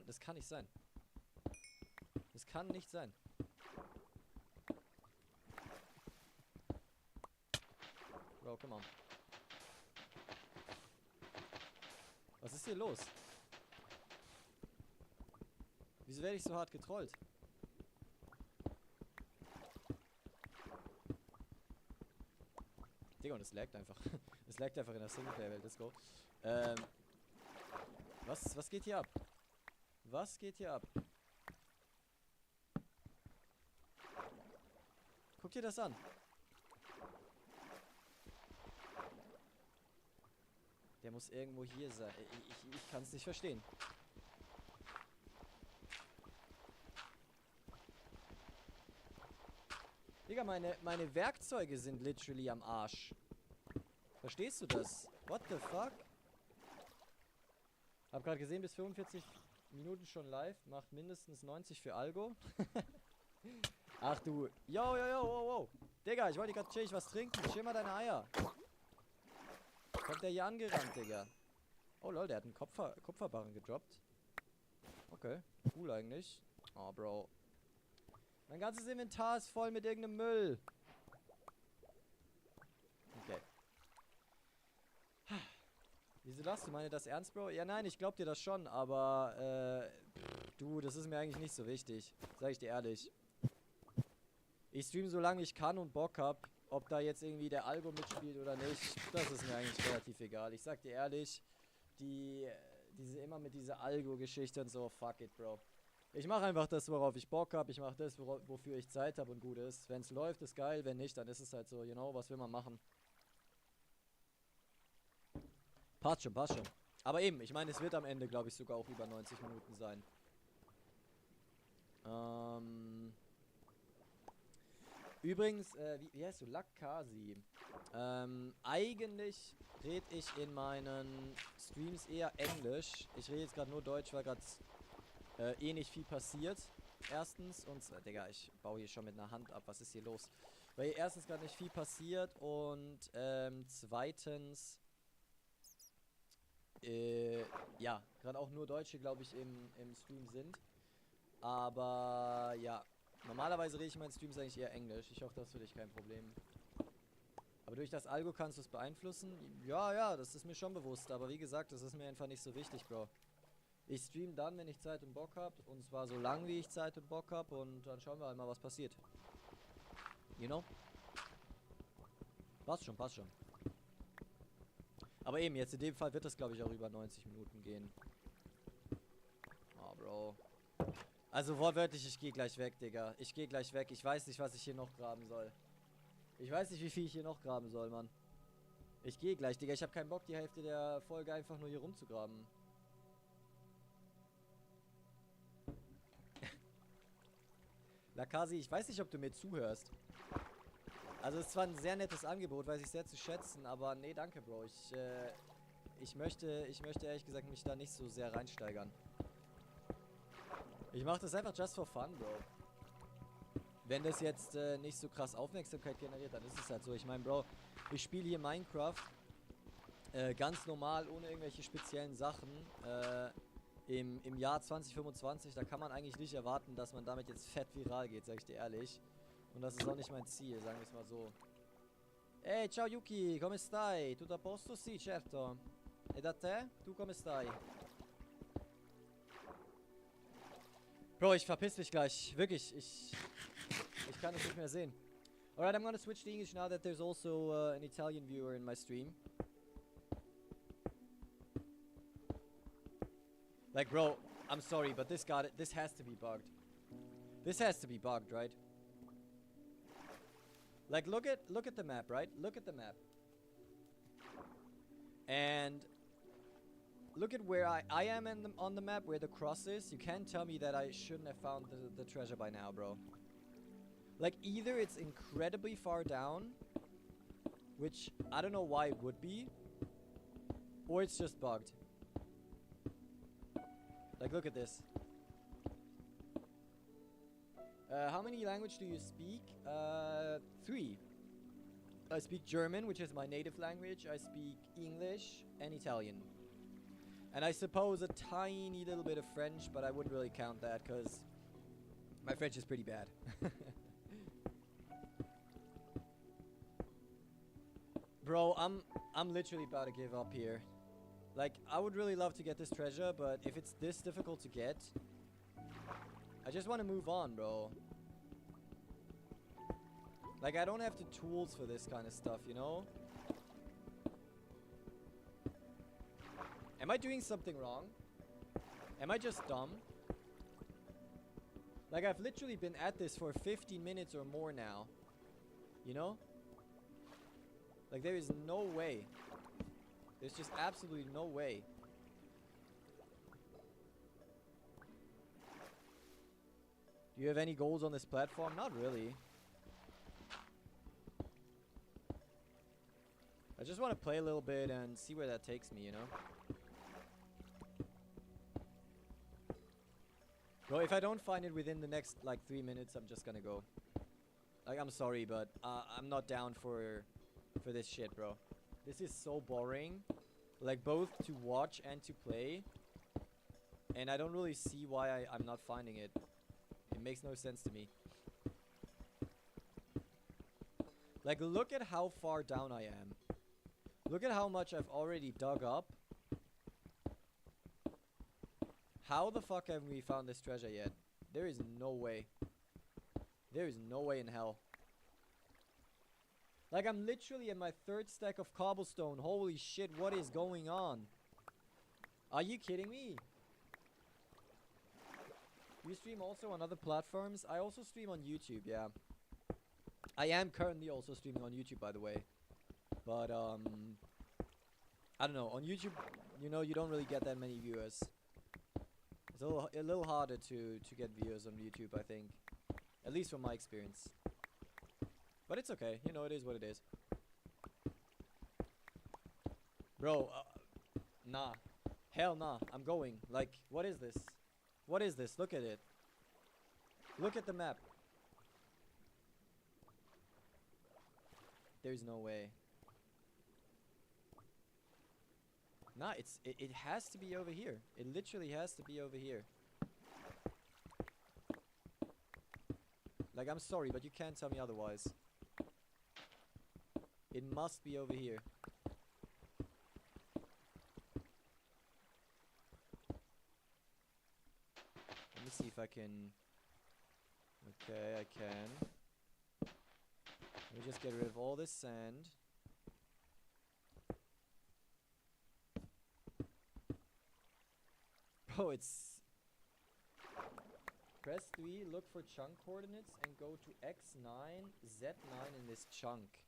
Das kann nicht sein. Das kann nicht sein. Bro, come on. Was ist hier los? Wieso werde ich so hart getrollt? Digga, und es laggt einfach. Es laggt einfach in der Singleplayer-Welt. Let's go. Was geht hier ab? Was geht hier ab? Guck dir das an. Der muss irgendwo hier sein. Ich kann es nicht verstehen. Digga, meine Werkzeuge sind literally am Arsch. Verstehst du das? What the fuck? Hab gerade gesehen, bis 45 Minuten schon live. Macht mindestens 90 für Algo. Ach du. Yo, wow. Digga, ich wollte gerade chillig was trinken. Chill mal deine Eier. Kommt der hier angerannt, Digga. Oh lol, der hat einen Kupferbarren gedroppt. Okay, cool eigentlich. Oh, Bro. Mein ganzes Inventar ist voll mit irgendeinem Müll. Okay. Wieso lachst du? Meine das ernst, Bro? Ja, nein, ich glaub dir das schon, aber, du, das ist mir eigentlich nicht so wichtig. Sag ich dir ehrlich. Ich stream so lange ich kann und Bock hab. Ob da jetzt irgendwie der Algo mitspielt oder nicht, das ist mir eigentlich relativ egal. Ich sag dir ehrlich, immer mit dieser Algo-Geschichte und so, fuck it, Bro. Ich mache einfach das, worauf ich Bock hab. Ich mache das, wofür ich Zeit habe und gut ist. Wenn es läuft, ist geil. Wenn nicht, dann ist es halt so, you know, was will man machen? Passt schon, passt schon. Aber eben, ich meine, es wird am Ende, glaube ich, sogar auch über 90 Minuten sein. Übrigens, wie heißt du? Lakasi. Eigentlich rede ich in meinen Streams eher Englisch. Ich rede jetzt gerade nur Deutsch, weil gerade eh nicht viel passiert. Erstens, und Digga, ich baue hier schon mit einer Hand ab. Was ist hier los? Weil hier erstens gerade nicht viel passiert und zweitens, ja, gerade auch nur Deutsche, glaube ich, im Stream sind. Aber ja, normalerweise rede ich in meinen Streams eigentlich eher Englisch. Ich hoffe, das ist für dich kein Problem. Aber durch das Algo kannst du es beeinflussen? Ja, ja, das ist mir schon bewusst. Aber wie gesagt, das ist mir einfach nicht so wichtig, Bro. Ich stream dann, wenn ich Zeit und Bock habe. Und zwar so lang, wie ich Zeit und Bock habe. Und dann schauen wir halt mal, was passiert. You know? Passt schon, passt schon. Aber eben, jetzt in dem Fall wird das, glaube ich, auch über 90 Minuten gehen. Oh, Bro. Also wortwörtlich, ich gehe gleich weg, Digga. Ich gehe gleich weg. Ich weiß nicht, was ich hier noch graben soll. Ich weiß nicht, wie viel ich hier noch graben soll, Mann. Ich gehe gleich, Digga. Ich habe keinen Bock, die Hälfte der Folge einfach nur hier rumzugraben. Lakasi, ich weiß nicht, ob du mir zuhörst. Also es ist zwar ein sehr nettes Angebot, weiß ich sehr zu schätzen, aber nee, danke, Bro. Ich möchte ehrlich gesagt mich da nicht so sehr reinsteigern. Ich mache das einfach just for fun, Bro. Wenn das jetzt nicht so krass Aufmerksamkeit generiert, dann ist es halt so. Ich meine, Bro, ich spiele hier Minecraft ganz normal, ohne irgendwelche speziellen Sachen. Im Jahr 2025, da kann man eigentlich nicht erwarten, dass man damit jetzt fett viral geht, sag ich dir ehrlich. Und das ist auch nicht mein Ziel, sagen wir es mal so. Hey, ciao Yuki, come stai? Tutto a posto? Sì, certo. E da te? Tu come stai? Bro, ich verpiss mich gleich. Wirklich, ich kann es nicht mehr sehen. Alright, I'm gonna switch to English now that there's also an Italian viewer in my stream. Like, bro, I'm sorry, but this has to be bugged. This has to be bugged, right? Like, look at the map, right? Look at the map. And look at where I am on the map, where the cross is. You can't tell me that I shouldn't have found the treasure by now, bro. Like, either it's incredibly far down, which I don't know why it would be, or it's just bugged. Like, look at this. How many languages do you speak? 3. I speak German, which is my native language. I speak English and Italian. And I suppose a tiny little bit of French, but I wouldn't really count that because my French is pretty bad. Bro, I'm literally about to give up here. Like, I would really love to get this treasure, but if it's this difficult to get, I just want to move on, bro. Like, I don't have the tools for this kind of stuff, you know? Am I doing something wrong? Am I just dumb? Like, I've literally been at this for 15 minutes or more now. You know? Like, there is no way. There's just absolutely no way. Do you have any goals on this platform? Not really. I just want to play a little bit and see where that takes me, you know? Bro, if I don't find it within the next, like, 3 minutes, I'm just gonna go. Like, I'm sorry, but I'm not down for this shit, bro. This is so boring. Like, both to watch and to play. And I don't really see why I'm not finding it. It makes no sense to me. Like, look at how far down I am. Look at how much I've already dug up. How the fuck haven't we found this treasure yet? There is no way. There is no way in hell. Like, I'm literally at my 3rd stack of cobblestone. Holy shit, what is going on? Are you kidding me? You stream also on other platforms? I also stream on YouTube, yeah. I am currently also streaming on YouTube, by the way. But, I don't know. On YouTube, you know, you don't really get that many viewers. It's a little harder to get viewers on YouTube, I think. At least from my experience. But it's okay. You know, it is what it is. Bro, nah. Hell nah. I'm going. Like, what is this? What is this? Look at it. Look at the map. There's no way. Nah, it has to be over here. It literally has to be over here. Like, I'm sorry, but you can't tell me otherwise. It must be over here. Let me see if I can... Okay, I can. Let me just get rid of all this sand. Bro, it's... Press 3, look for chunk coordinates, and go to X9, Z9 in this chunk.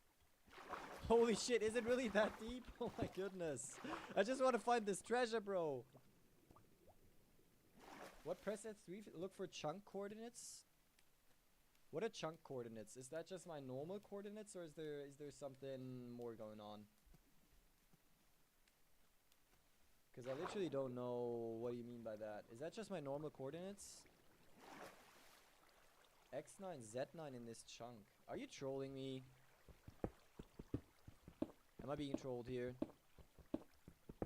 Holy shit, is it really that deep? Oh my goodness. I just want to find this treasure, bro. What, press F3, look for chunk coordinates? What are chunk coordinates? Is that just my normal coordinates, or is there something more going on? Because I literally don't know what you mean by that. Is that just my normal coordinates? X9, Z9 in this chunk. Are you trolling me? Am I being trolled here?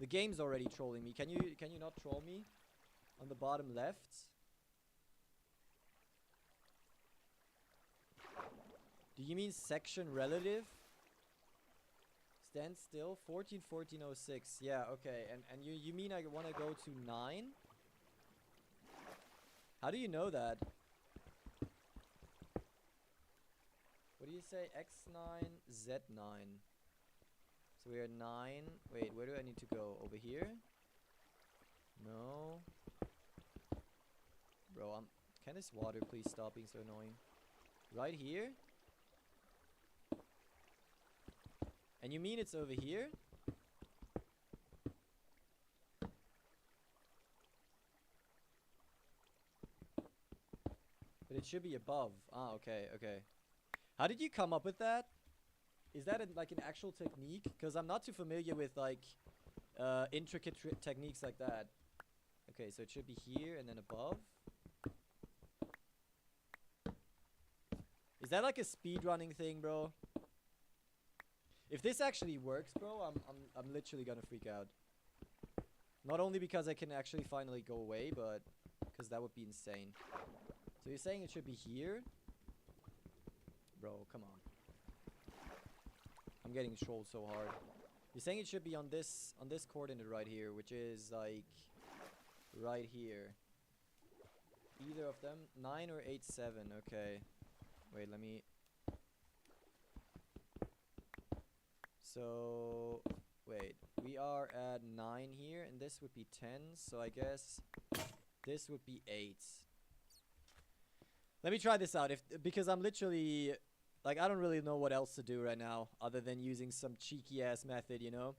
The game's already trolling me. Can you not troll me? On the bottom left. Do you mean section relative? Stand still. 141406. Yeah, okay. And you mean I want to go to 9? How do you know that? What do you say? X9, Z9. So we are 9. Wait, where do I need to go? Over here? No. Bro, can this water please stop being so annoying? Right here? And you mean it's over here? But it should be above. Ah, okay, okay. How did you come up with that? Is that like an actual technique? Because I'm not too familiar with like intricate techniques like that. Okay, so it should be here and then above. Is that like a speedrunning thing, bro? If this actually works, bro, I'm literally gonna freak out. Not only because I can actually finally go away, but because that would be insane. So you're saying it should be here? Bro, come on. I'm getting trolled so hard. You're saying it should be on this coordinate right here, which is like right here. Either of them, 9 or 8, 7. Okay. Wait, let me. So wait, we are at 9 here, and this would be 10. So I guess this would be 8. Let me try this out, because I'm literally. Like, I don't really know what else to do right now, other than using some cheeky-ass method, you know?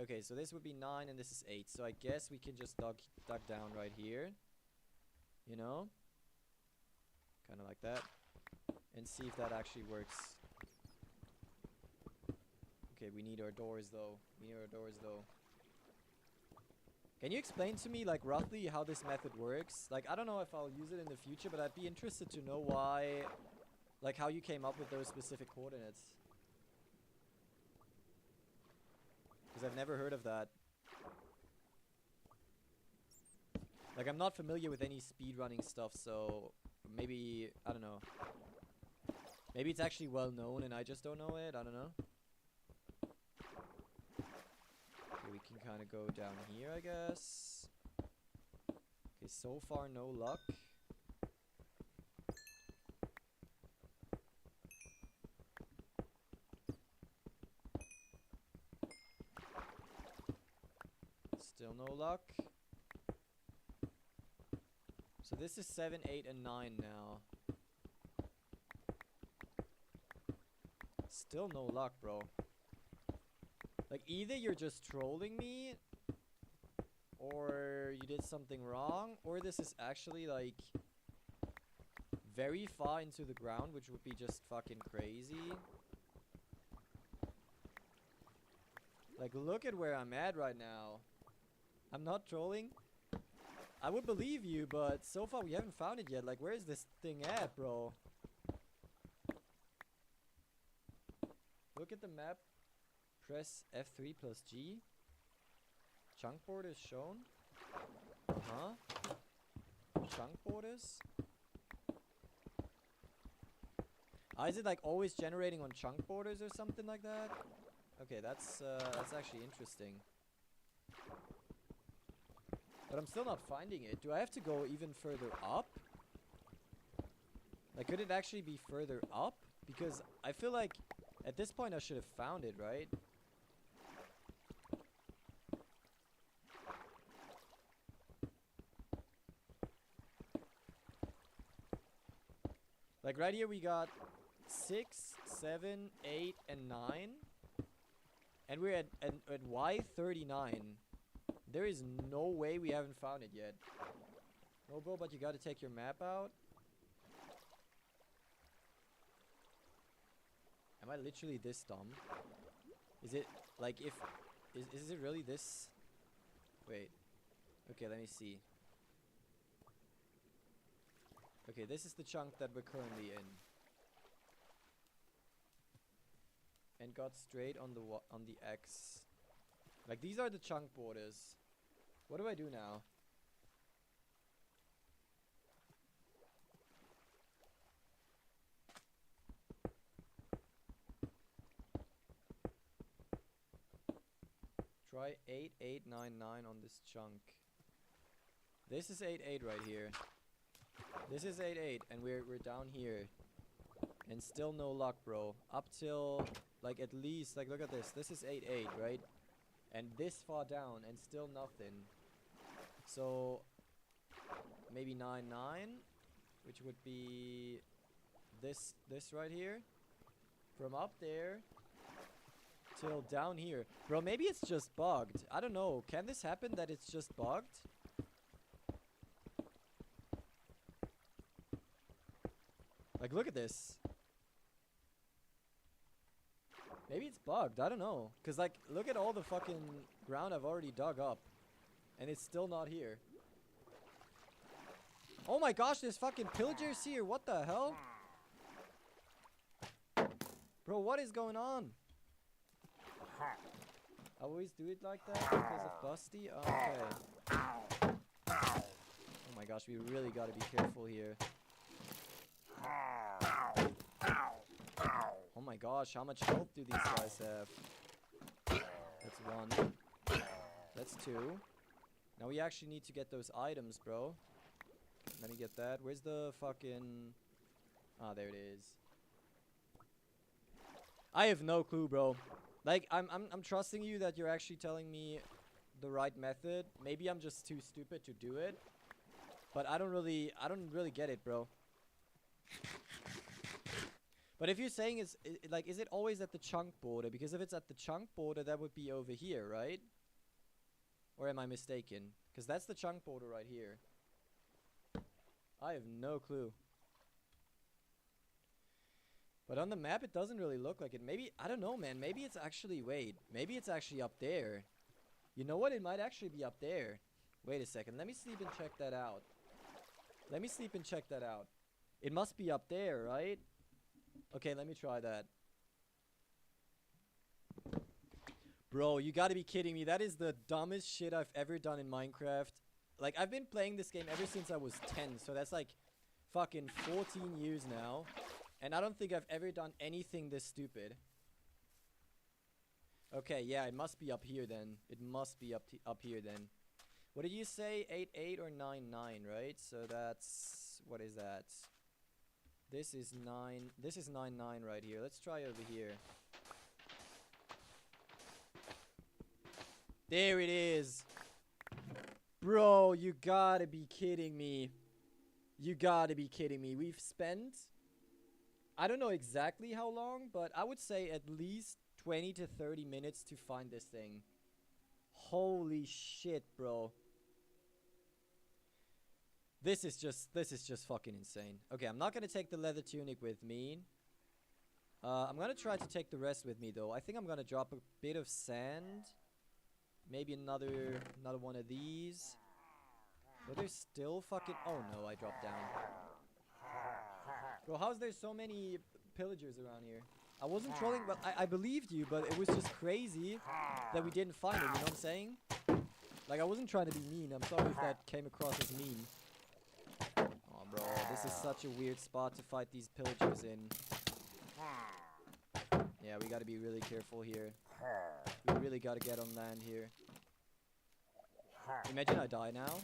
Okay, so this would be 9, and this is 8. So I guess we can just dug down right here. You know? Kind of like that. And see if that actually works. Okay, we need our doors, though. Can you explain to me, like, roughly how this method works? Like, I don't know if I'll use it in the future, but I'd be interested to know why... Like, how you came up with those specific coordinates. Because I've never heard of that. Like, I'm not familiar with any speedrunning stuff, so maybe, I don't know. Maybe it's actually well known and I just don't know it, I don't know. Okay, we can kind of go down here, I guess. Okay, so far no luck. Still no luck. So this is 7, 8, and 9 now. Still no luck, bro. Like, either you're just trolling me, or you did something wrong, or this is actually, like, very far into the ground, which would be just fucking crazy. Like, look at where I'm at right now. I'm not trolling. I would believe you, but so far we haven't found it yet. Like, where is this thing at, bro? Look at the map. Press F3 plus G. Chunk borders shown. Huh? Chunk borders? Is it like always generating on chunk borders or something like that? Okay, that's actually interesting. But I'm still not finding it. Do I have to go even further up? Like, could it actually be further up? Because I feel like at this point I should have found it, right? Like right here we got 6, 7, 8, and 9. And we're at Y39. There is no way we haven't found it yet. No, bro, but you gotta take your map out. Am I literally this dumb? Is it, like, if... Is it really this... Wait. Okay, let me see. Okay, this is the chunk that we're currently in. And got straight on the X. Like, these are the chunk borders. What do I do now? Try 8, 8, 9, 9 on this chunk. This is 8, 8 right here. This is 8, 8, and we're down here. And still no luck, bro. Up till, like, at least, like, look at this. This is 8, 8, right? And this far down, and still nothing. So, maybe 9, 9, which would be this right here. From up there till down here. Bro, maybe it's just bugged. I don't know. Can this happen that it's just bugged? Like, look at this. Maybe it's bugged. I don't know. Because, like, look at all the fucking ground I've already dug up. And it's still not here. Oh my gosh, there's fucking pillagers here. What the hell? Bro, what is going on? I always do it like that because of Busty? Okay. Oh my gosh, we really gotta be careful here. Oh my gosh, how much health do these guys have? That's 1. That's 2. Now we actually need to get those items, bro. Let me get that. Where's the fucking... Ah, there it is. I have no clue, bro. Like, I'm trusting you that you're actually telling me the right method. Maybe I'm just too stupid to do it. But I don't really get it, bro. But if you're saying is it always at the chunk border? Because if it's at the chunk border, that would be over here, right? Or am I mistaken? Because that's the chunk border right here. I have no clue. But on the map, it doesn't really look like it. Maybe, I don't know, man. Maybe it's actually, wait. Maybe it's actually up there. You know what? It might actually be up there. Wait a second. Let me sleep and check that out. Let me sleep and check that out. It must be up there, right? Okay, let me try that. Bro, you gotta be kidding me. That is the dumbest shit I've ever done in Minecraft. Like, I've been playing this game ever since I was 10, so that's like fucking 14 years now. And I don't think I've ever done anything this stupid. Okay, yeah, it must be up here then. It must be up here then. What did you say? 8-8 or 9-9, right? So that's... what is that? This is 9... this is 9-9 right here. Let's try over here. There it is. Bro, you gotta be kidding me. You gotta be kidding me. We've spent... I don't know exactly how long, but I would say at least 20 to 30 minutes to find this thing. Holy shit, bro. This is just fucking insane. Okay, I'm not gonna take the leather tunic with me. I'm gonna try to take the rest with me though. I think I'm gonna drop a bit of sand. Maybe another one of these. But there's still fucking... oh no, I dropped down. Bro, how's there so many pillagers around here? I wasn't trolling, but I believed you, but it was just crazy that we didn't find it, you know what I'm saying? Like, I wasn't trying to be mean. I'm sorry if that came across as mean. Oh, bro, this is such a weird spot to fight these pillagers in. Yeah, we gotta be really careful here. We really gotta get on land here. Imagine I die now.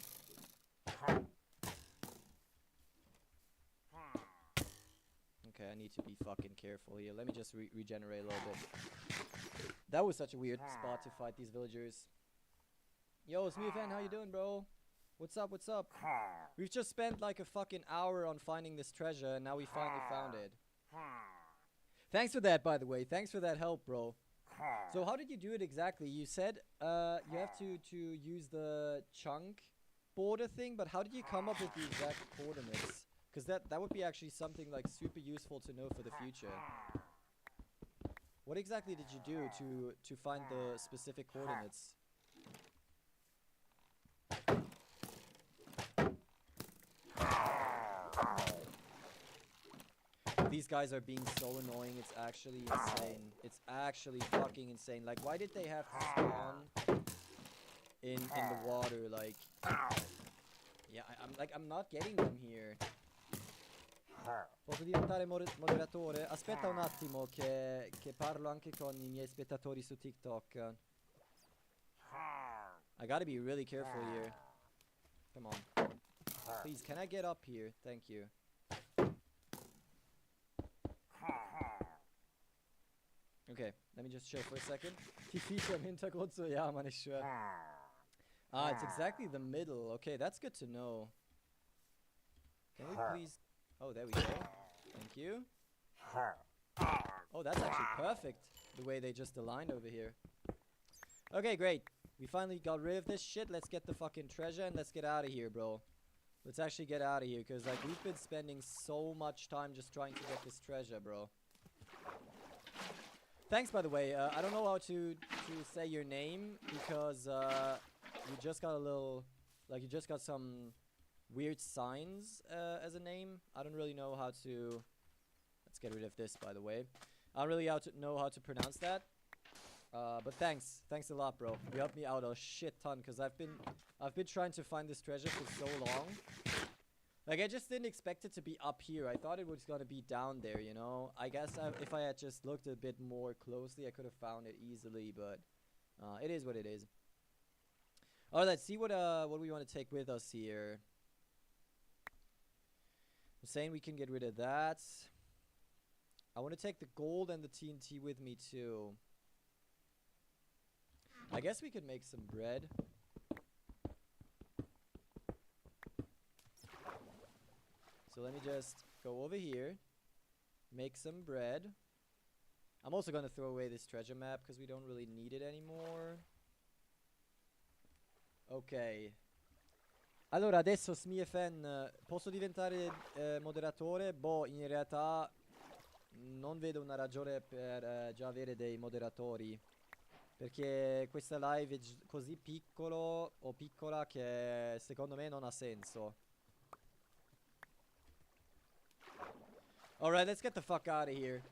Okay, I need to be fucking careful here. Let me just regenerate a little bit. That was such a weird spot to fight these villagers. Yo, Smoothman, how you doing, bro? What's up, what's up? We've just spent like a fucking hour on finding this treasure, and now we finally found it. Thanks for that, by the way. Thanks for that help, bro. So how did you do it exactly? You said you have to use the chunk border thing, but how did you come up with the exact coordinates? Because that would be actually something like super useful to know for the future. What exactly did you do to find the specific coordinates? These guys are being so annoying, it's actually insane. It's actually fucking insane. Like, why did they have to spawn in the water? Like, yeah, I'm not getting them here. Posso diventare moderatore? Aspetta un attimo che parlo anche con I miei spettatori su TikTok. I gotta be really careful here. Come on. Please, can I get up here? Thank you. Okay, let me just chill for a second. Die Viecher im Hintergrund so, ja, man, ich schwör. Ah, it's exactly the middle. Okay, that's good to know. Can we please... oh, there we go. Thank you. Oh, that's actually perfect. The way they just aligned over here. Okay, great. We finally got rid of this shit. Let's get the fucking treasure and let's get out of here, bro. Let's actually get out of here, because like we've been spending so much time just trying to get this treasure, bro. Thanks, by the way. I don't know how to say your name, because you just got a little... like, you just got some weird signs as a name. I don't really know how to... let's get rid of this, by the way. I don't really know how to pronounce that. But thanks. Thanks a lot, bro. You helped me out a shit ton, because I've been trying to find this treasure for so long. Like, I just didn't expect it to be up here. I thought it was gonna be down there, you know? I guess if I had just looked a bit more closely, I could have found it easily, but it is what it is. Alright, let's see what we want to take with us here. I'm saying we can get rid of that. I want to take the gold and the TNT with me too. I guess we could make some bread. So let me just go over here, make some bread. I'm also going to throw away this treasure map because we don't really need it anymore. Ok. Allora adesso SmiFN, posso diventare moderatore? Boh, in realtà non vedo una ragione per già avere dei moderatori, perché questa live è così piccolo o piccola che secondo me non ha senso. Alright, let's get the fuck out of here.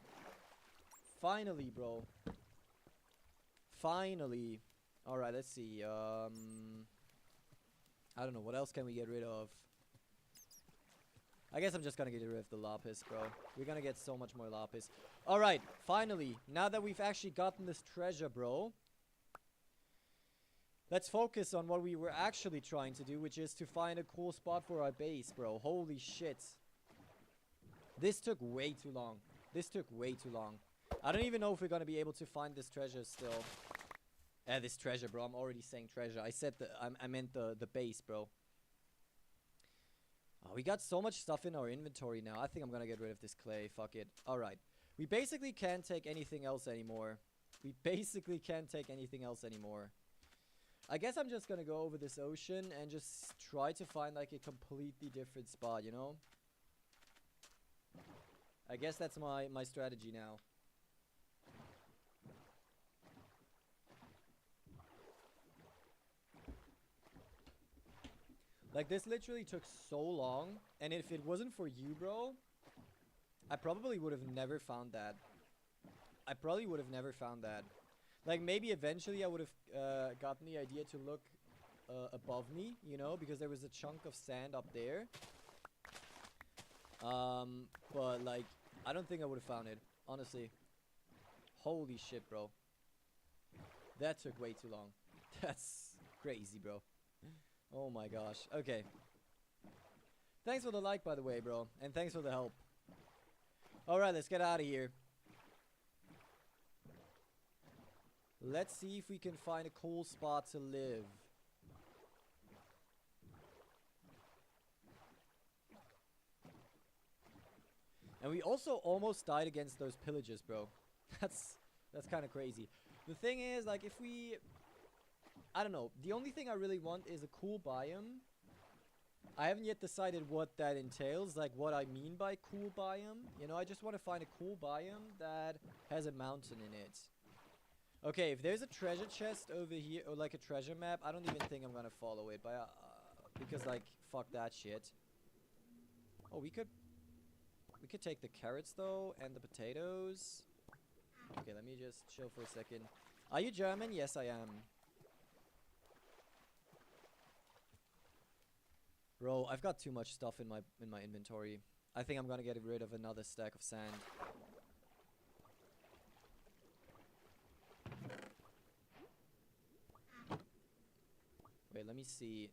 Finally, bro. finally. Alright, let's see. I don't know, what else can we get rid of? I guess I'm just gonna get rid of the lapis, bro. We're gonna get so much more lapis. Alright, finally. Now that we've actually gotten this treasure, bro. Let's focus on what we were actually trying to do, which is to find a cool spot for our base, bro. Holy shit. This took way too long. This took way too long. I don't even know if we're gonna be able to find this treasure still. This treasure, bro. I'm already saying treasure. I said I meant the base, bro. Oh, we got so much stuff in our inventory now. I think I'm gonna get rid of this clay. Fuck it. Alright. We basically can't take anything else anymore. We basically can't take anything else anymore. I guess I'm just gonna go over this ocean and just try to find like a completely different spot, you know? I guess that's my strategy now. Like, this literally took so long, and if it wasn't for you, bro, I probably would have never found that. I probably would have never found that. Like, maybe eventually I would have gotten the idea to look above me, you know, because there was a chunk of sand up there. But, like, I don't think I would have found it, honestly. Holy shit, bro. That took way too long. That's crazy, bro. Oh my gosh. Okay. Thanks for the like, by the way, bro. And thanks for the help. Alright, let's get out of here. Let's see if we can find a cool spot to live. And we also almost died against those pillagers, bro. That's kind of crazy. The thing is, like, if we... I don't know. The only thing I really want is a cool biome. I haven't yet decided what that entails, like what I mean by cool biome. You know, I just want to find a cool biome that has a mountain in it. Okay, if there's a treasure chest over here, or like a treasure map, I don't even think I'm gonna follow it, because like, fuck that shit. Oh, we could take the carrots though, and the potatoes. Okay, let me just chill for a second. Are you German? Yes, I am. Bro, I've got too much stuff in my inventory. I think I'm gonna get rid of another stack of sand. Wait, let me see.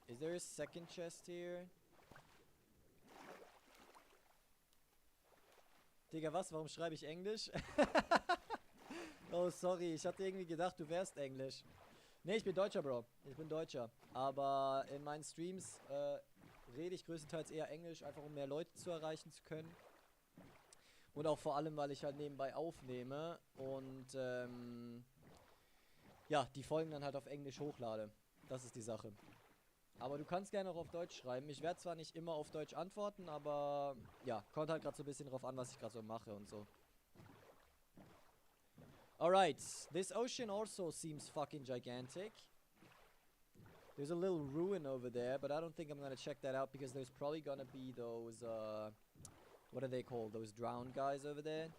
Is there a second chest here? Digga, was? Warum schreibe ich Englisch? Oh, sorry. Ich hatte irgendwie gedacht, du wärst Englisch. Nee, ich bin Deutscher, Bro. Ich bin Deutscher. Aber in meinen Streams rede ich größtenteils eher Englisch, einfach um mehr Leute zu erreichen zu können. Und auch vor allem, weil ich halt nebenbei aufnehme und ja, die Folgen dann halt auf Englisch hochlade. Das ist die Sache. Aber du kannst gerne auch auf Deutsch schreiben. Ich werde zwar nicht immer auf Deutsch antworten, aber ja, kommt halt gerade so ein bisschen drauf an, was ich gerade so mache und so. Alright, this ocean also seems fucking gigantic. There's a little ruin over there, but I don't think I'm gonna check that out because there's probably gonna be those, what are they called? Those drowned guys over there.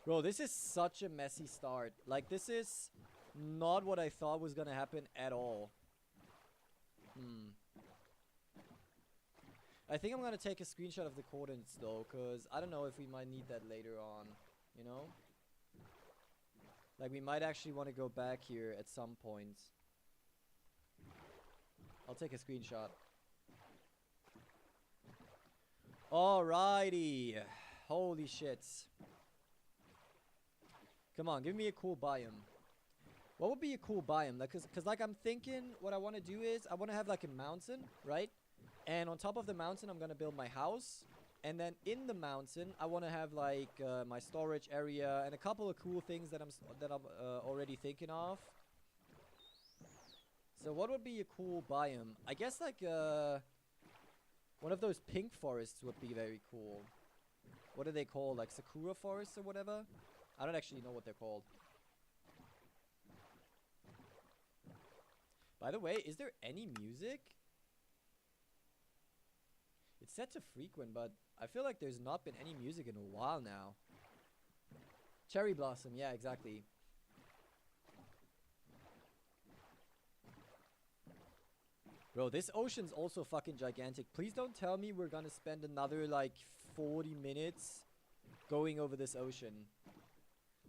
Bro, this is such a messy start. Like, this is not what I thought was gonna happen at all. I think I'm gonna take a screenshot of the coordinates though, because I don't know if we might need that later on. You know? Like, we might actually want to go back here at some point. I'll take a screenshot. Alrighty. Holy shit. Come on, give me a cool biome. What would be a cool biome? Like, cause like I'm thinking what I want to do is I want to have like a mountain, right? And on top of the mountain, I'm gonna build my house. And then in the mountain, I want to have like my storage area and a couple of cool things that I'm already thinking of. So what would be a cool biome? I guess like one of those pink forests would be very cool. What are they called? Like sakura forests or whatever? I don't actually know what they're called. By the way, is there any music? It's set to frequent, but I feel like there's not been any music in a while now. Cherry blossom, yeah, exactly. Bro, this ocean's also fucking gigantic. Please don't tell me we're gonna spend another, like, 40 minutes going over this ocean.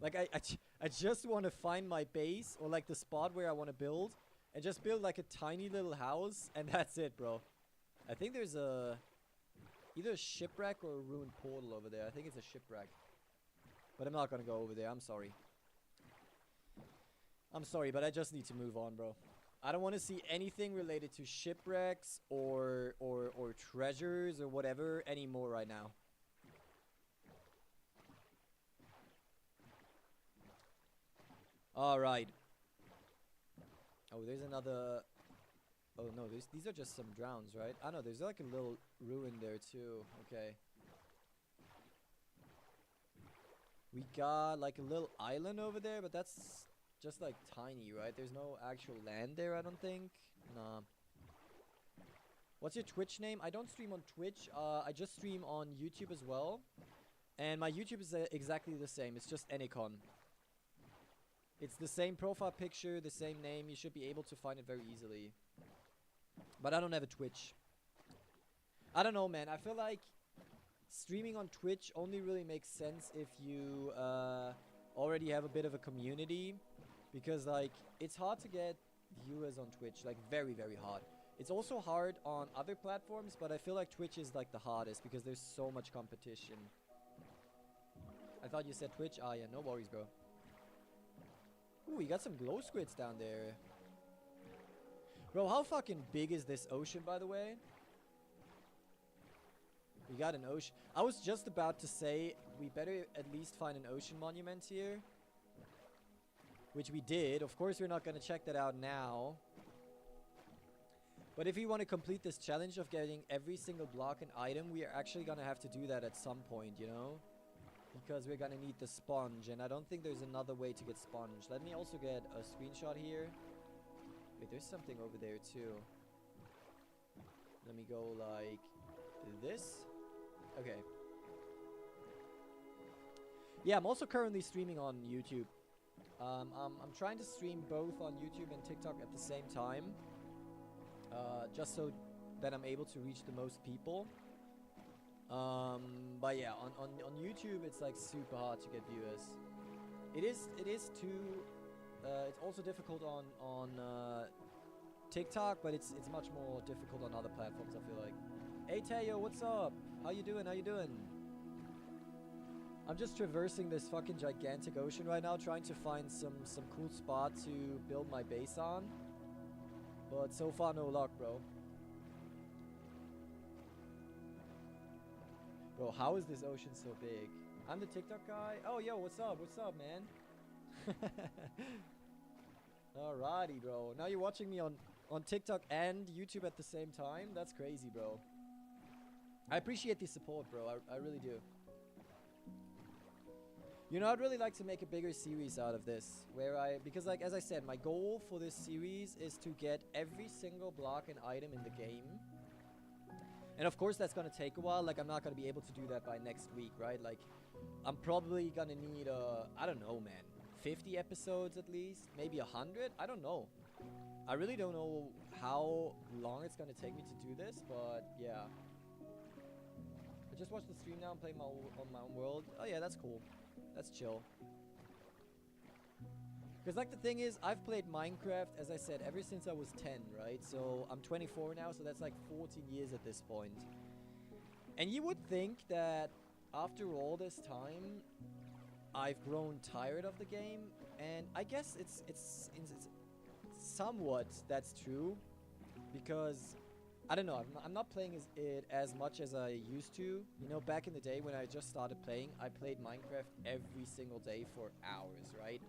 Like, I just want to find my base, or, like, the spot where I want to build, and just build, like, a tiny little house, and that's it, bro. I think there's either a shipwreck or a ruined portal over there. I think it's a shipwreck. But I'm not gonna go over there, I'm sorry. I'm sorry, but I just need to move on, bro. I don't want to see anything related to shipwrecks or treasures or whatever anymore right now. Alright. Oh, there's another... Oh, no, these are just some drowns, right? I know, there's like a little ruin there too. Okay. We got like a little island over there, but that's just like tiny, right? There's no actual land there, I don't think. Nah. What's your Twitch name? I don't stream on Twitch. I just stream on YouTube as well. And my YouTube is exactly the same. It's just Enecon. It's the same profile picture, the same name. You should be able to find it very easily. But I don't have a Twitch. I don't know, man. I feel like streaming on Twitch only really makes sense if you already have a bit of a community. Because, like, it's hard to get viewers on Twitch. Like, very, very hard. It's also hard on other platforms, but I feel like Twitch is, like, the hardest because there's so much competition. I thought you said Twitch. Ah, yeah, no worries, bro. Ooh, we got some glow squids down there. Bro, how fucking big is this ocean, by the way? We got an ocean. I was just about to say, we better at least find an ocean monument here. Which we did. Of course, we're not going to check that out now. But if we want to complete this challenge of getting every single block and item, we are actually going to have to do that at some point, you know? Because we're going to need the sponge. And I don't think there's another way to get sponge. Let me also get a screenshot here. Wait, there's something over there too. Let me go like this. Okay. Yeah, I'm also currently streaming on YouTube. I'm trying to stream both on YouTube and TikTok at the same time. Just so that I'm able to reach the most people. But yeah, on YouTube it's like super hard to get viewers. It is too. It's also difficult on TikTok, but it's much more difficult on other platforms, I feel like. Hey Teo, what's up? How you doing? How you doing? I'm just traversing this fucking gigantic ocean right now, trying to find some cool spot to build my base on. But so far, no luck, bro. Bro, how is this ocean so big? I'm the TikTok guy. Oh, yo, what's up? What's up, man? Alrighty, bro. Now you're watching me on TikTok and YouTube at the same time? That's crazy, bro. I appreciate the support, bro. I really do. You know, I'd really like to make a bigger series out of this. Because, like, as I said, my goal for this series is to get every single block and item in the game. And of course, that's gonna take a while. Like, I'm not gonna be able to do that by next week, right? Like, I'm probably gonna need, I don't know, man. 50 episodes at least, maybe 100. I don't know. I really don't know how long it's gonna take me to do this, but yeah. I just watched the stream now. I'm playing on my own world. Oh yeah, that's cool. That's chill. Because like the thing is, I've played Minecraft, as I said, ever since I was 10, right? So I'm 24 now, so that's like 14 years at this point. And you would think that after all this time, I've grown tired of the game, and I guess it's somewhat that's true, because I don't know, I'm not playing it as much as I used to. You know, back in the day when I just started playing, I played Minecraft every single day for hours, right?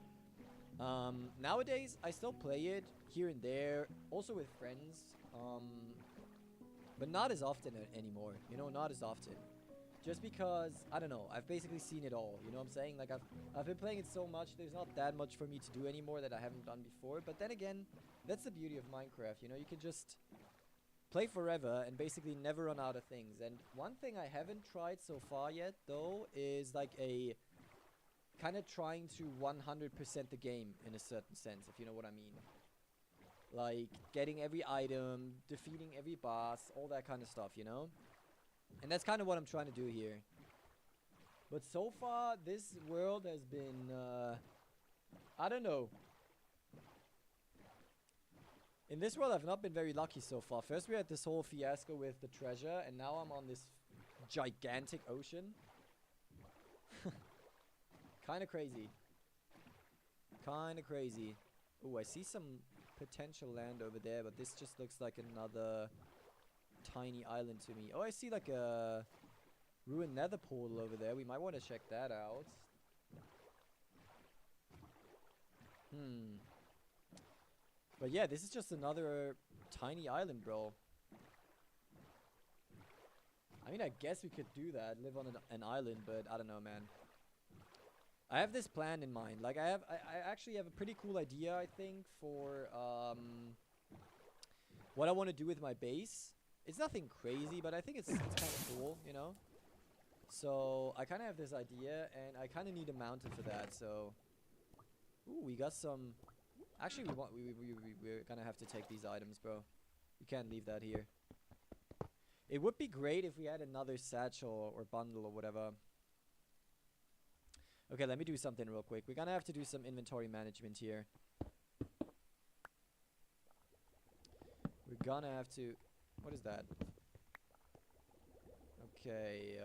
Nowadays I still play it here and there, also with friends, but not as often anymore. You know, not as often. Just because, I don't know, I've basically seen it all, you know what I'm saying? Like, I've been playing it so much, there's not that much for me to do anymore that I haven't done before. But then again, that's the beauty of Minecraft, you know? You can just play forever and basically never run out of things. And one thing I haven't tried so far yet, though, is like a kind of trying to 100% the game in a certain sense, if you know what I mean. Like, getting every item, defeating every boss, all that kind of stuff, you know? And that's kind of what I'm trying to do here. But so far, this world has been, I don't know. In this world, I've not been very lucky so far. First, we had this whole fiasco with the treasure, and now I'm on this gigantic ocean. Kind of crazy. Kind of crazy. Ooh, I see some potential land over there, but this just looks like another tiny island to me. Oh, I see like a ruined nether portal over there. We might want to check that out. But yeah, this is just another tiny island, bro. I mean, I guess we could do that, live on an island, but I don't know, man. I have this plan in mind. Like, I actually have a pretty cool idea, I think, for what I want to do with my base. It's nothing crazy, but I think it's kind of cool, you know? So, I kind of have this idea, and I kind of need a mountain for that, so... Ooh, we got some... Actually, we're gonna have to take these items, bro. We can't leave that here. It would be great if we had another satchel or bundle or whatever. Okay, let me do something real quick. We're gonna have to do some inventory management here. We're gonna have to... What is that? Okay,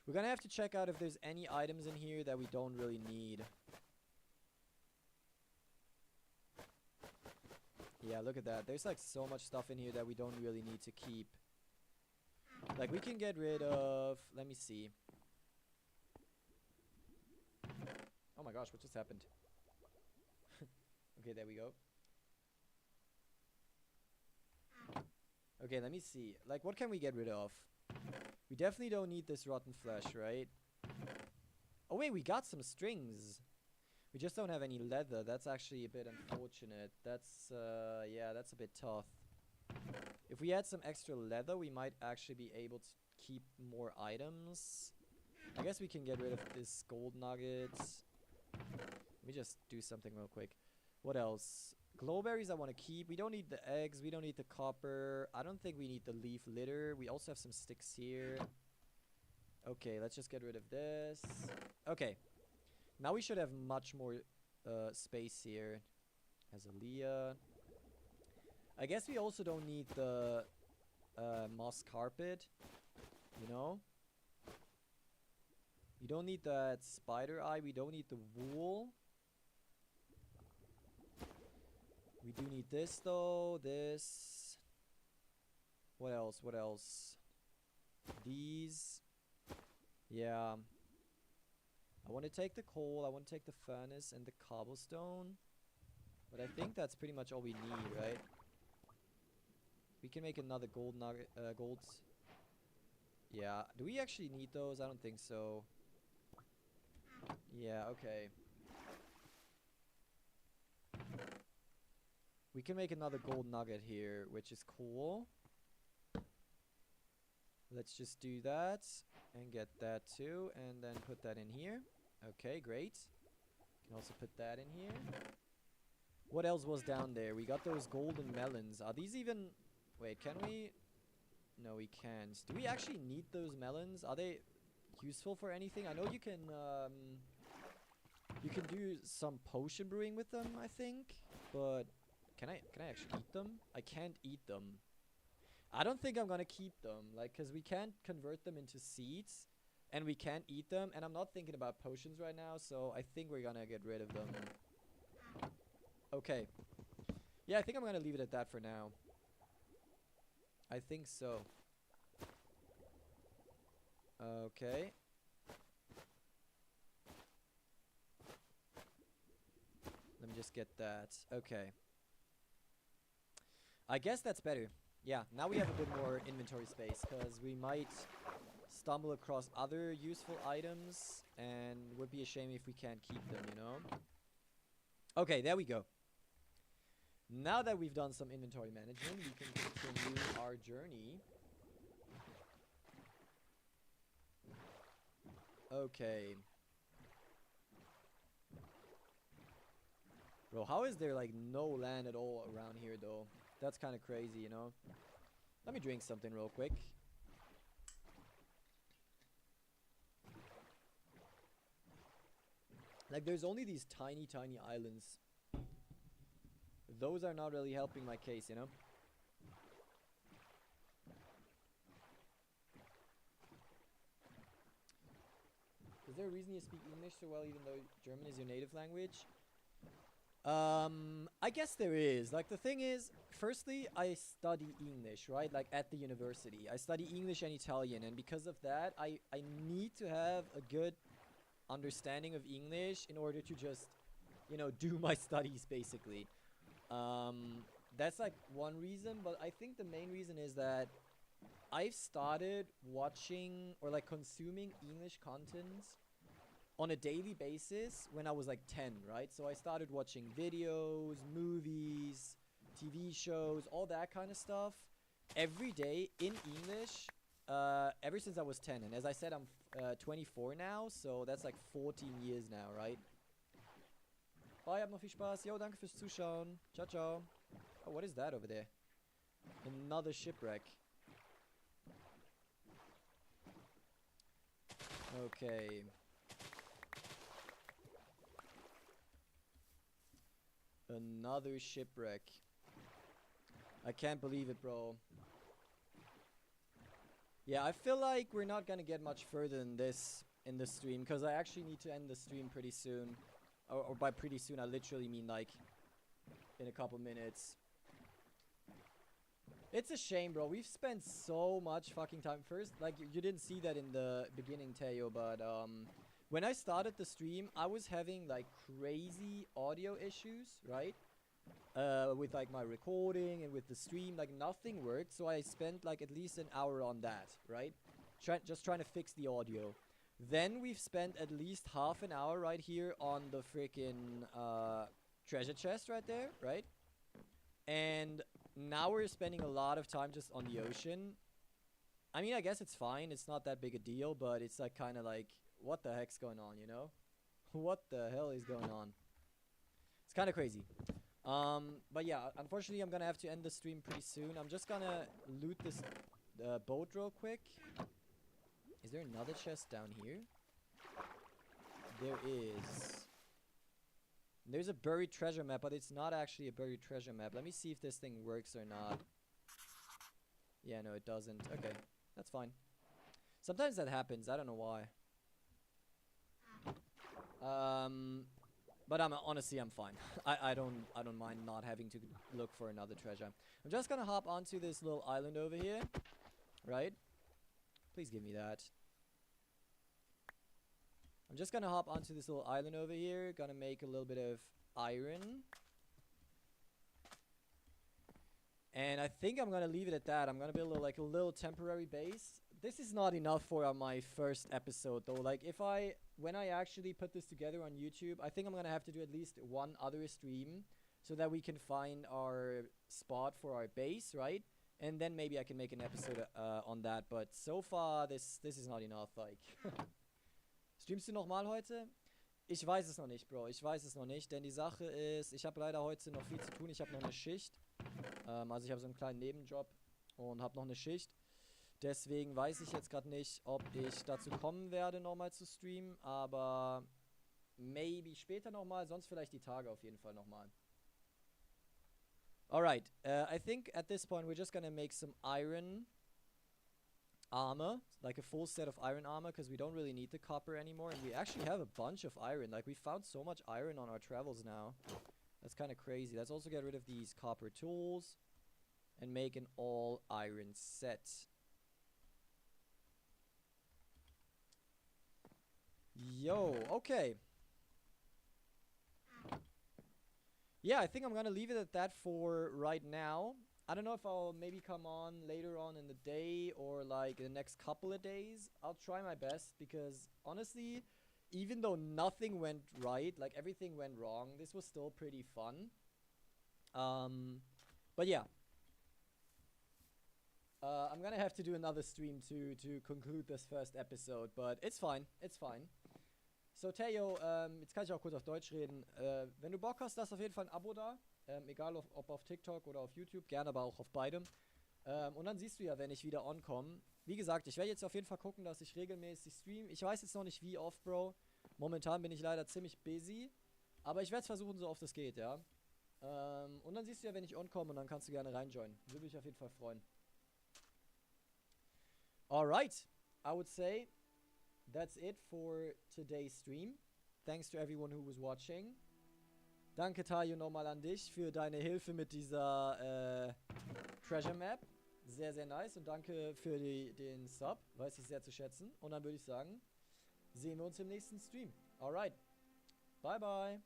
we're gonna have to check out if there's any items in here that we don't really need. Yeah, look at that. There's like so much stuff in here that we don't really need to keep. Like, we can get rid of... Let me see. Oh my gosh, what just happened? Okay, there we go. Okay, let me see. Like, what can we get rid of? We definitely don't need this rotten flesh, right? Oh wait, we got some strings. We just don't have any leather. That's actually a bit unfortunate. That's, yeah, that's a bit tough. If we had some extra leather, we might actually be able to keep more items. I guess we can get rid of this gold nuggets. Let me just do something real quick. What else? Glowberries I want to keep. We don't need the eggs. We don't need the copper. I don't think we need the leaf litter. We also have some sticks here. Okay, let's just get rid of this. Okay. Now we should have much more space here. Azalea. I guess we also don't need the moss carpet. You know? We don't need that spider eye. We don't need the wool. We do need this though. This. What else? What else? These. Yeah. I want to take the coal, I want to take the furnace and the cobblestone. But I think that's pretty much all we need, right? We can make another gold nugget, golds. Yeah, do we actually need those? I don't think so. Yeah, okay. We can make another gold nugget here, which is cool. Let's just do that and get that too, and then put that in here. Okay, great. Can also put that in here. What else was down there? We got those golden melons. Are these even... Wait, can we... No, we can't. Do we actually need those melons? Are they useful for anything? I know you can do some potion brewing with them, I think. But can I actually eat them? I can't eat them. I don't think I'm gonna keep them, like, cause we can't convert them into seeds, and we can't eat them, and I'm not thinking about potions right now, so I think we're gonna get rid of them. Okay. Yeah, I think I'm gonna leave it at that for now. I think so. Okay. Let me just get that. Okay. I guess that's better. Yeah, now we have a bit more inventory space, because we might stumble across other useful items, and would be a shame if we can't keep them, you know? Okay, there we go. Now that we've done some inventory management, we can continue our journey. Okay. Bro, how is there like no land at all around here though? That's kind of crazy, you know? Let me drink something real quick. Like, there's only these tiny, tiny islands. Those are not really helping my case, you know? Is there a reason you speak English so well even though German is your native language? I guess there is. Like, the thing is, firstly, I study English, right? Like, at the university. I study English and Italian, and because of that, I need to have a good understanding of English in order to just, you know, do my studies, basically. That's, like, one reason, but I think the main reason is that I've started watching or, like, consuming English content on a daily basis when I was like 10, right? So I started watching videos, movies, TV shows, all that kind of stuff every day in English ever since I was 10. And as I said, I'm 24 now, so that's like 14 years now, right? Bye, hab noch viel Spaß. Yo, danke fürs Zuschauen. Ciao, ciao. Oh, what is that over there? Another shipwreck. Okay. Another shipwreck. I can't believe it, bro. Yeah, I feel like we're not gonna get much further than this in the stream, because I actually need to end the stream pretty soon. Or by pretty soon, I literally mean like in a couple minutes. It's a shame, bro. We've spent so much fucking time. First, like, you didn't see that in the beginning, Teo, but when I started the stream, I was having like crazy audio issues, right? With like my recording and with the stream, like nothing worked. So I spent like at least an hour on that, right? Just trying to fix the audio. Then we've spent at least half an hour right here on the freaking treasure chest right there, right? And now we're spending a lot of time just on the ocean. I mean, I guess it's fine. It's not that big a deal, but it's like kind of like, what the heck's going on, you know? What the hell is going on? It's kind of crazy. But yeah, unfortunately, I'm gonna have to end the stream pretty soon. I'm just gonna loot this boat real quick. Is there another chest down here? There is. There's a buried treasure map, but it's not actually a buried treasure map. Let me see if this thing works or not. Yeah, no, it doesn't. Okay, that's fine. Sometimes that happens. I don't know why. But honestly, I'm fine. I don't mind not having to look for another treasure. I'm just gonna hop onto this little island over here, right? Please give me that. I'm just gonna hop onto this little island over here. Gonna make a little bit of iron. And I think I'm gonna leave it at that. I'm gonna build a little temporary base. This is not enough for my first episode though. Like when I actually put this together on YouTube, I think I'm gonna have to do at least one other stream so that we can find our spot for our base, right? And then maybe I can make an episode on that. But so far, this is not enough. Like, streamst du nochmal heute? Ich weiß es noch nicht, Bro. Ich weiß es noch nicht, denn die Sache ist, ich habe leider heute noch viel zu tun. Ich habe noch eine Schicht. Also ich habe so einen kleinen Nebenjob und habe noch eine Schicht. Deswegen weiß ich jetzt gerade nicht, ob ich dazu kommen werde, nochmal zu streamen. Aber maybe später nochmal, sonst vielleicht die Tage auf jeden Fall nochmal. Alright, I think at this point we're just gonna make some iron armor, like a full set of iron armor, because we don't really need the copper anymore, and we actually have a bunch of iron. Like, we found so much iron on our travels now. That's kind of crazy. Let's also get rid of these copper tools and make an all iron set. Yo, okay. Yeah, I think I'm gonna leave it at that for right now. I don't know if I'll maybe come on later on in the day or like the next couple of days. I'll try my best because honestly, even though nothing went right, like everything went wrong, this was still pretty fun. But yeah. I'm gonna have to do another stream to conclude this first episode, but it's fine. It's fine. So Theo, jetzt kann ich auch kurz auf Deutsch reden. Wenn du Bock hast, lass auf jeden Fall ein Abo da. Egal ob auf TikTok oder auf YouTube, gerne aber auch auf beidem. Und dann siehst du ja, wenn ich wieder on komme. Wie gesagt, ich werde jetzt auf jeden Fall gucken, dass ich regelmäßig streame. Ich weiß jetzt noch nicht wie oft, Bro. Momentan bin ich leider ziemlich busy. Aber ich werde es versuchen, so oft es geht, ja. Und dann siehst du ja, wenn ich on komme und dann kannst du gerne reinjoinen. Würde mich auf jeden Fall freuen. Alright, I would say that's it for today's stream. Thanks to everyone who was watching. Danke, Tayo, nochmal an dich für deine Hilfe mit dieser Treasure Map. Sehr, sehr nice. Und danke für den Sub. Weiß ich sehr zu schätzen. Und dann würde ich sagen, sehen wir uns im nächsten Stream. Alright. Bye, bye.